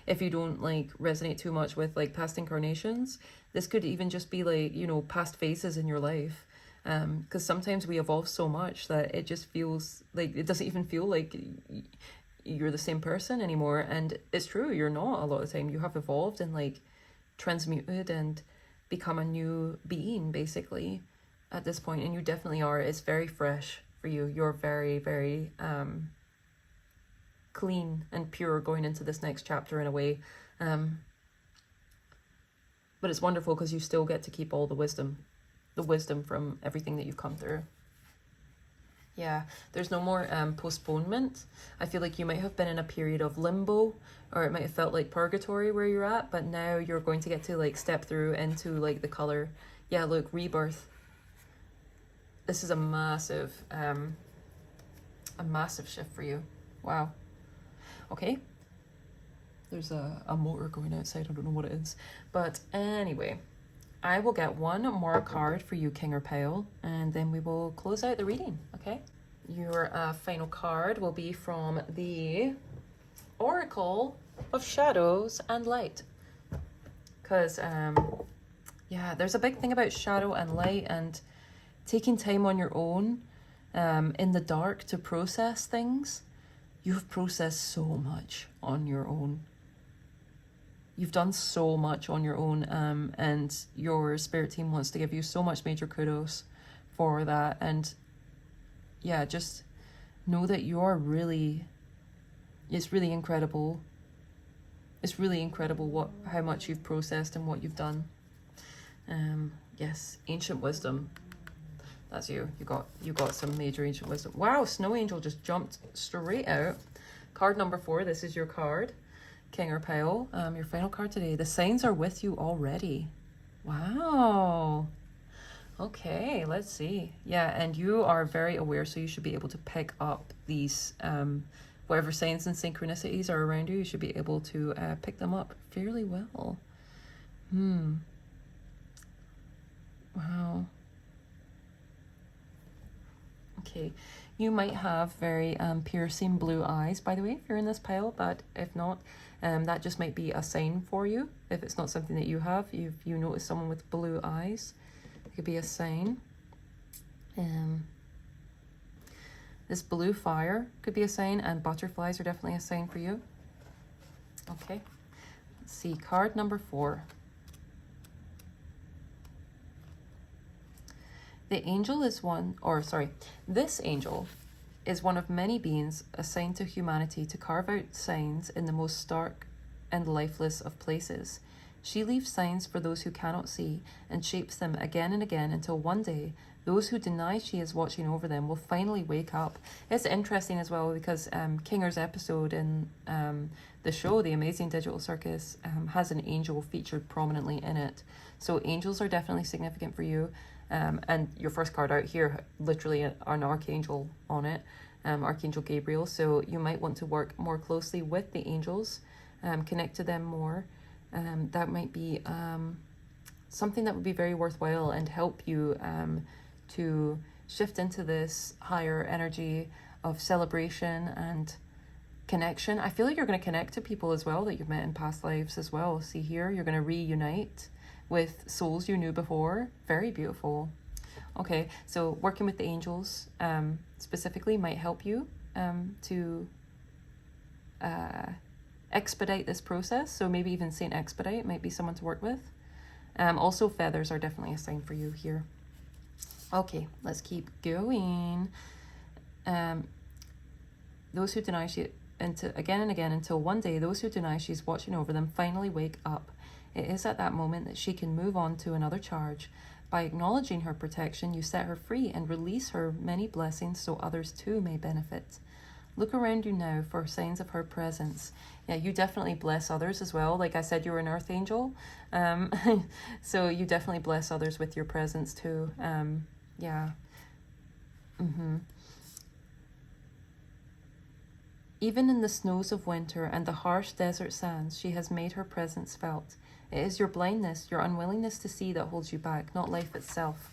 if you don't like resonate too much with like past incarnations, this could even just be like, you know, past phases in your life. Because sometimes we evolve so much that it just feels like, it doesn't even feel like you're the same person anymore. And it's true, you're not a lot of the time. You have evolved and like transmuted and become a new being basically at this point, and you definitely are. It's very fresh for you. You're very, very clean and pure going into this next chapter in a way. But it's wonderful because you still get to keep all the wisdom from everything that you've come through. Yeah, there's no more postponement. I feel like you might have been in a period of limbo, or it might have felt like purgatory where you're at, but now you're going to get to like step through into like the color. Yeah, look, rebirth. This is a massive shift for you. Wow. Okay. There's a motor going outside. I don't know what it is. But anyway, I will get one more card for you, King or Pale, and then we will close out the reading, okay? Your final card will be from the Oracle of Shadows and Light. Because, yeah, there's a big thing about shadow and light and taking time on your own in the dark to process things. You've processed so much on your own. You've done so much on your own, and your spirit team wants to give you so much major kudos for that. And yeah, just know that you're really, it's really incredible. It's really incredible how much you've processed and what you've done. Yes, ancient wisdom. That's you. You got some major ancient wisdom. Wow, Snow Angel just jumped straight out. Card number 4. This is your card, King or Pale. Your final card today. The signs are with you already. Wow. Okay, let's see. Yeah, and you are very aware, so you should be able to pick up these whatever signs and synchronicities are around you. You should be able to pick them up fairly well. Wow. Okay, you might have very piercing blue eyes, by the way, if you're in this pile, but if not, that just might be a sign for you. If it's not something that you have, if you notice someone with blue eyes, it could be a sign. This blue fire could be a sign, and butterflies are definitely a sign for you. Okay, let's see, card number 4. The angel is this angel is one of many beings assigned to humanity to carve out signs in the most stark and lifeless of places. She leaves signs for those who cannot see and shapes them again and again until one day those who deny she is watching over them will finally wake up. It's interesting as well because Kinger's episode in the show, The Amazing Digital Circus, has an angel featured prominently in it. So angels are definitely significant for you. And your first card out here, literally an archangel on it, Archangel Gabriel. So you might want to work more closely with the angels, connect to them more. That might be something that would be very worthwhile and help you to shift into this higher energy of celebration and connection. I feel like you're going to connect to people as well that you've met in past lives as well. See here, you're going to reunite with souls you knew before. Very beautiful. Okay, so working with the angels specifically might help you to expedite this process. So maybe even Saint Expedite might be someone to work with. Also, feathers are definitely a sign for you here. Okay, let's keep going. Those who deny she again and again until one day those who deny she's watching over them finally wake up. It is at that moment that she can move on to another charge. By acknowledging her protection, you set her free and release her many blessings so others too may benefit. Look around you now for signs of her presence. Yeah, you definitely bless others as well. Like I said, you're an earth angel. So you definitely bless others with your presence too. Yeah. Even in the snows of winter and the harsh desert sands, she has made her presence felt. It is your blindness, your unwillingness to see that holds you back, not life itself.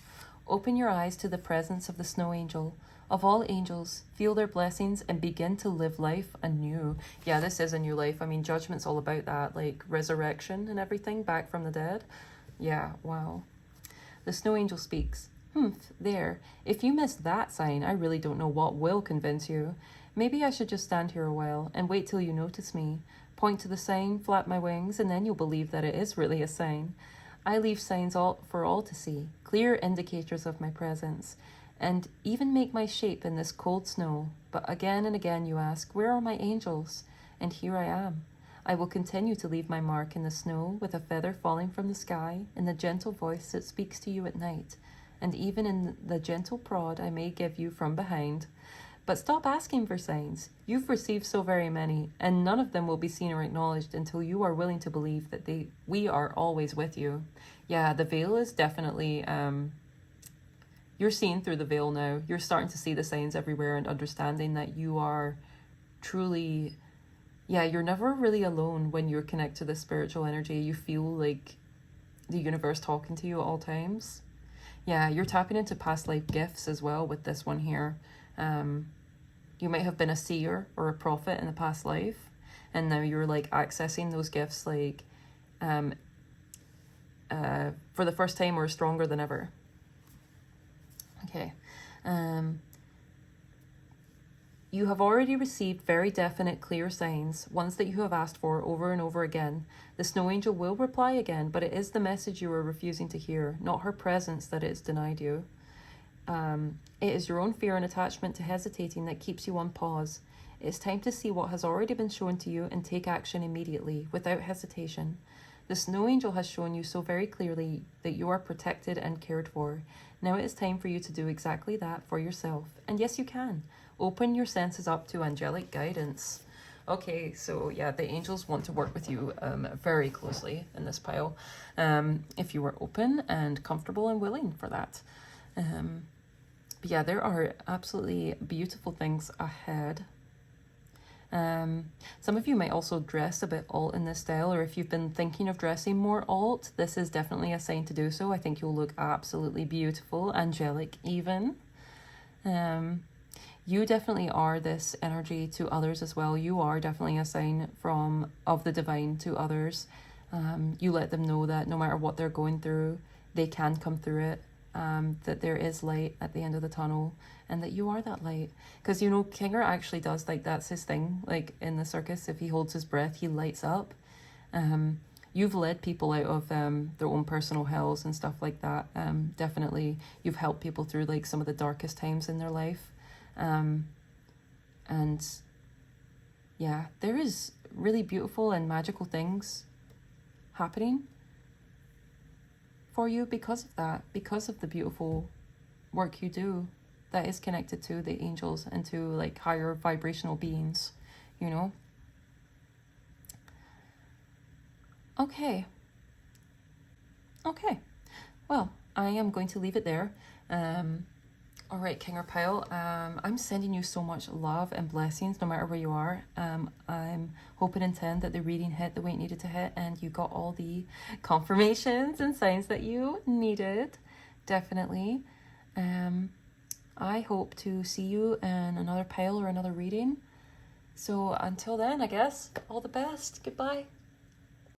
Open your eyes to the presence of the snow angel. Of all angels, feel their blessings and begin to live life anew. Yeah, this is a new life. I mean, Judgment's all about that, like resurrection and everything, back from the dead. Yeah, wow. The snow angel speaks. There. If you missed that sign, I really don't know what will convince you. Maybe I should just stand here a while and wait till you notice me. Point to the sign, flap my wings, and then you'll believe that it is really a sign. I leave signs for all to see, clear indicators of my presence, and even make my shape in this cold snow. But again and again you ask, where are my angels? And here I am. I will continue to leave my mark in the snow with a feather falling from the sky, in the gentle voice that speaks to you at night, and even in the gentle prod I may give you from behind. But stop asking for signs. You've received so very many, and none of them will be seen or acknowledged until you are willing to believe that we are always with you. Yeah, the veil is definitely, you're seeing through the veil now. You're starting to see the signs everywhere and understanding that you are truly, yeah, you're never really alone when you're connected to the spiritual energy. You feel like the universe talking to you at all times. Yeah, you're tapping into past life gifts as well with this one here. You might have been a seer or a prophet in a past life, and now you're like accessing those gifts like for the first time or stronger than ever. Okay. You have already received very definite, clear signs, ones that you have asked for over and over again. The snow angel will reply again, but it is the message you are refusing to hear, not her presence that it is denied you. It is your own fear and attachment to hesitating that keeps you on pause. It is time to see what has already been shown to you and take action immediately, without hesitation. The snow angel has shown you so very clearly that you are protected and cared for. Now it is time for you to do exactly that for yourself. And yes, you can. Open your senses up to angelic guidance. Okay, so yeah, the angels want to work with you very closely in this pile, if you are open and comfortable and willing for that. But yeah, there are absolutely beautiful things ahead. Some of you might also dress a bit alt in this style, or if you've been thinking of dressing more alt, this is definitely a sign to do so. I think you'll look absolutely beautiful, angelic even. You definitely are this energy to others as well. You are definitely a sign of the divine to others. You let them know that no matter what they're going through, they can come through it. That there is light at the end of the tunnel, and that you are that light. Because, you know, Kinger actually does, like, that's his thing. Like, in the circus, if he holds his breath, he lights up. You've led people out of their own personal hells and stuff like that. Definitely, you've helped people through, like, some of the darkest times in their life. And yeah, there is really beautiful and magical things happening for you because of that, because of the beautiful work you do that is connected to the angels and to like higher vibrational beings, you know. Okay, well, I am going to leave it there. All right, King or Pile, I'm sending you so much love and blessings no matter where you are. I'm hoping and intend that the reading hit the way it needed to hit and you got all the confirmations and signs that you needed. Definitely. I hope to see you in another pile or another reading. So until then, I guess, all the best. Goodbye.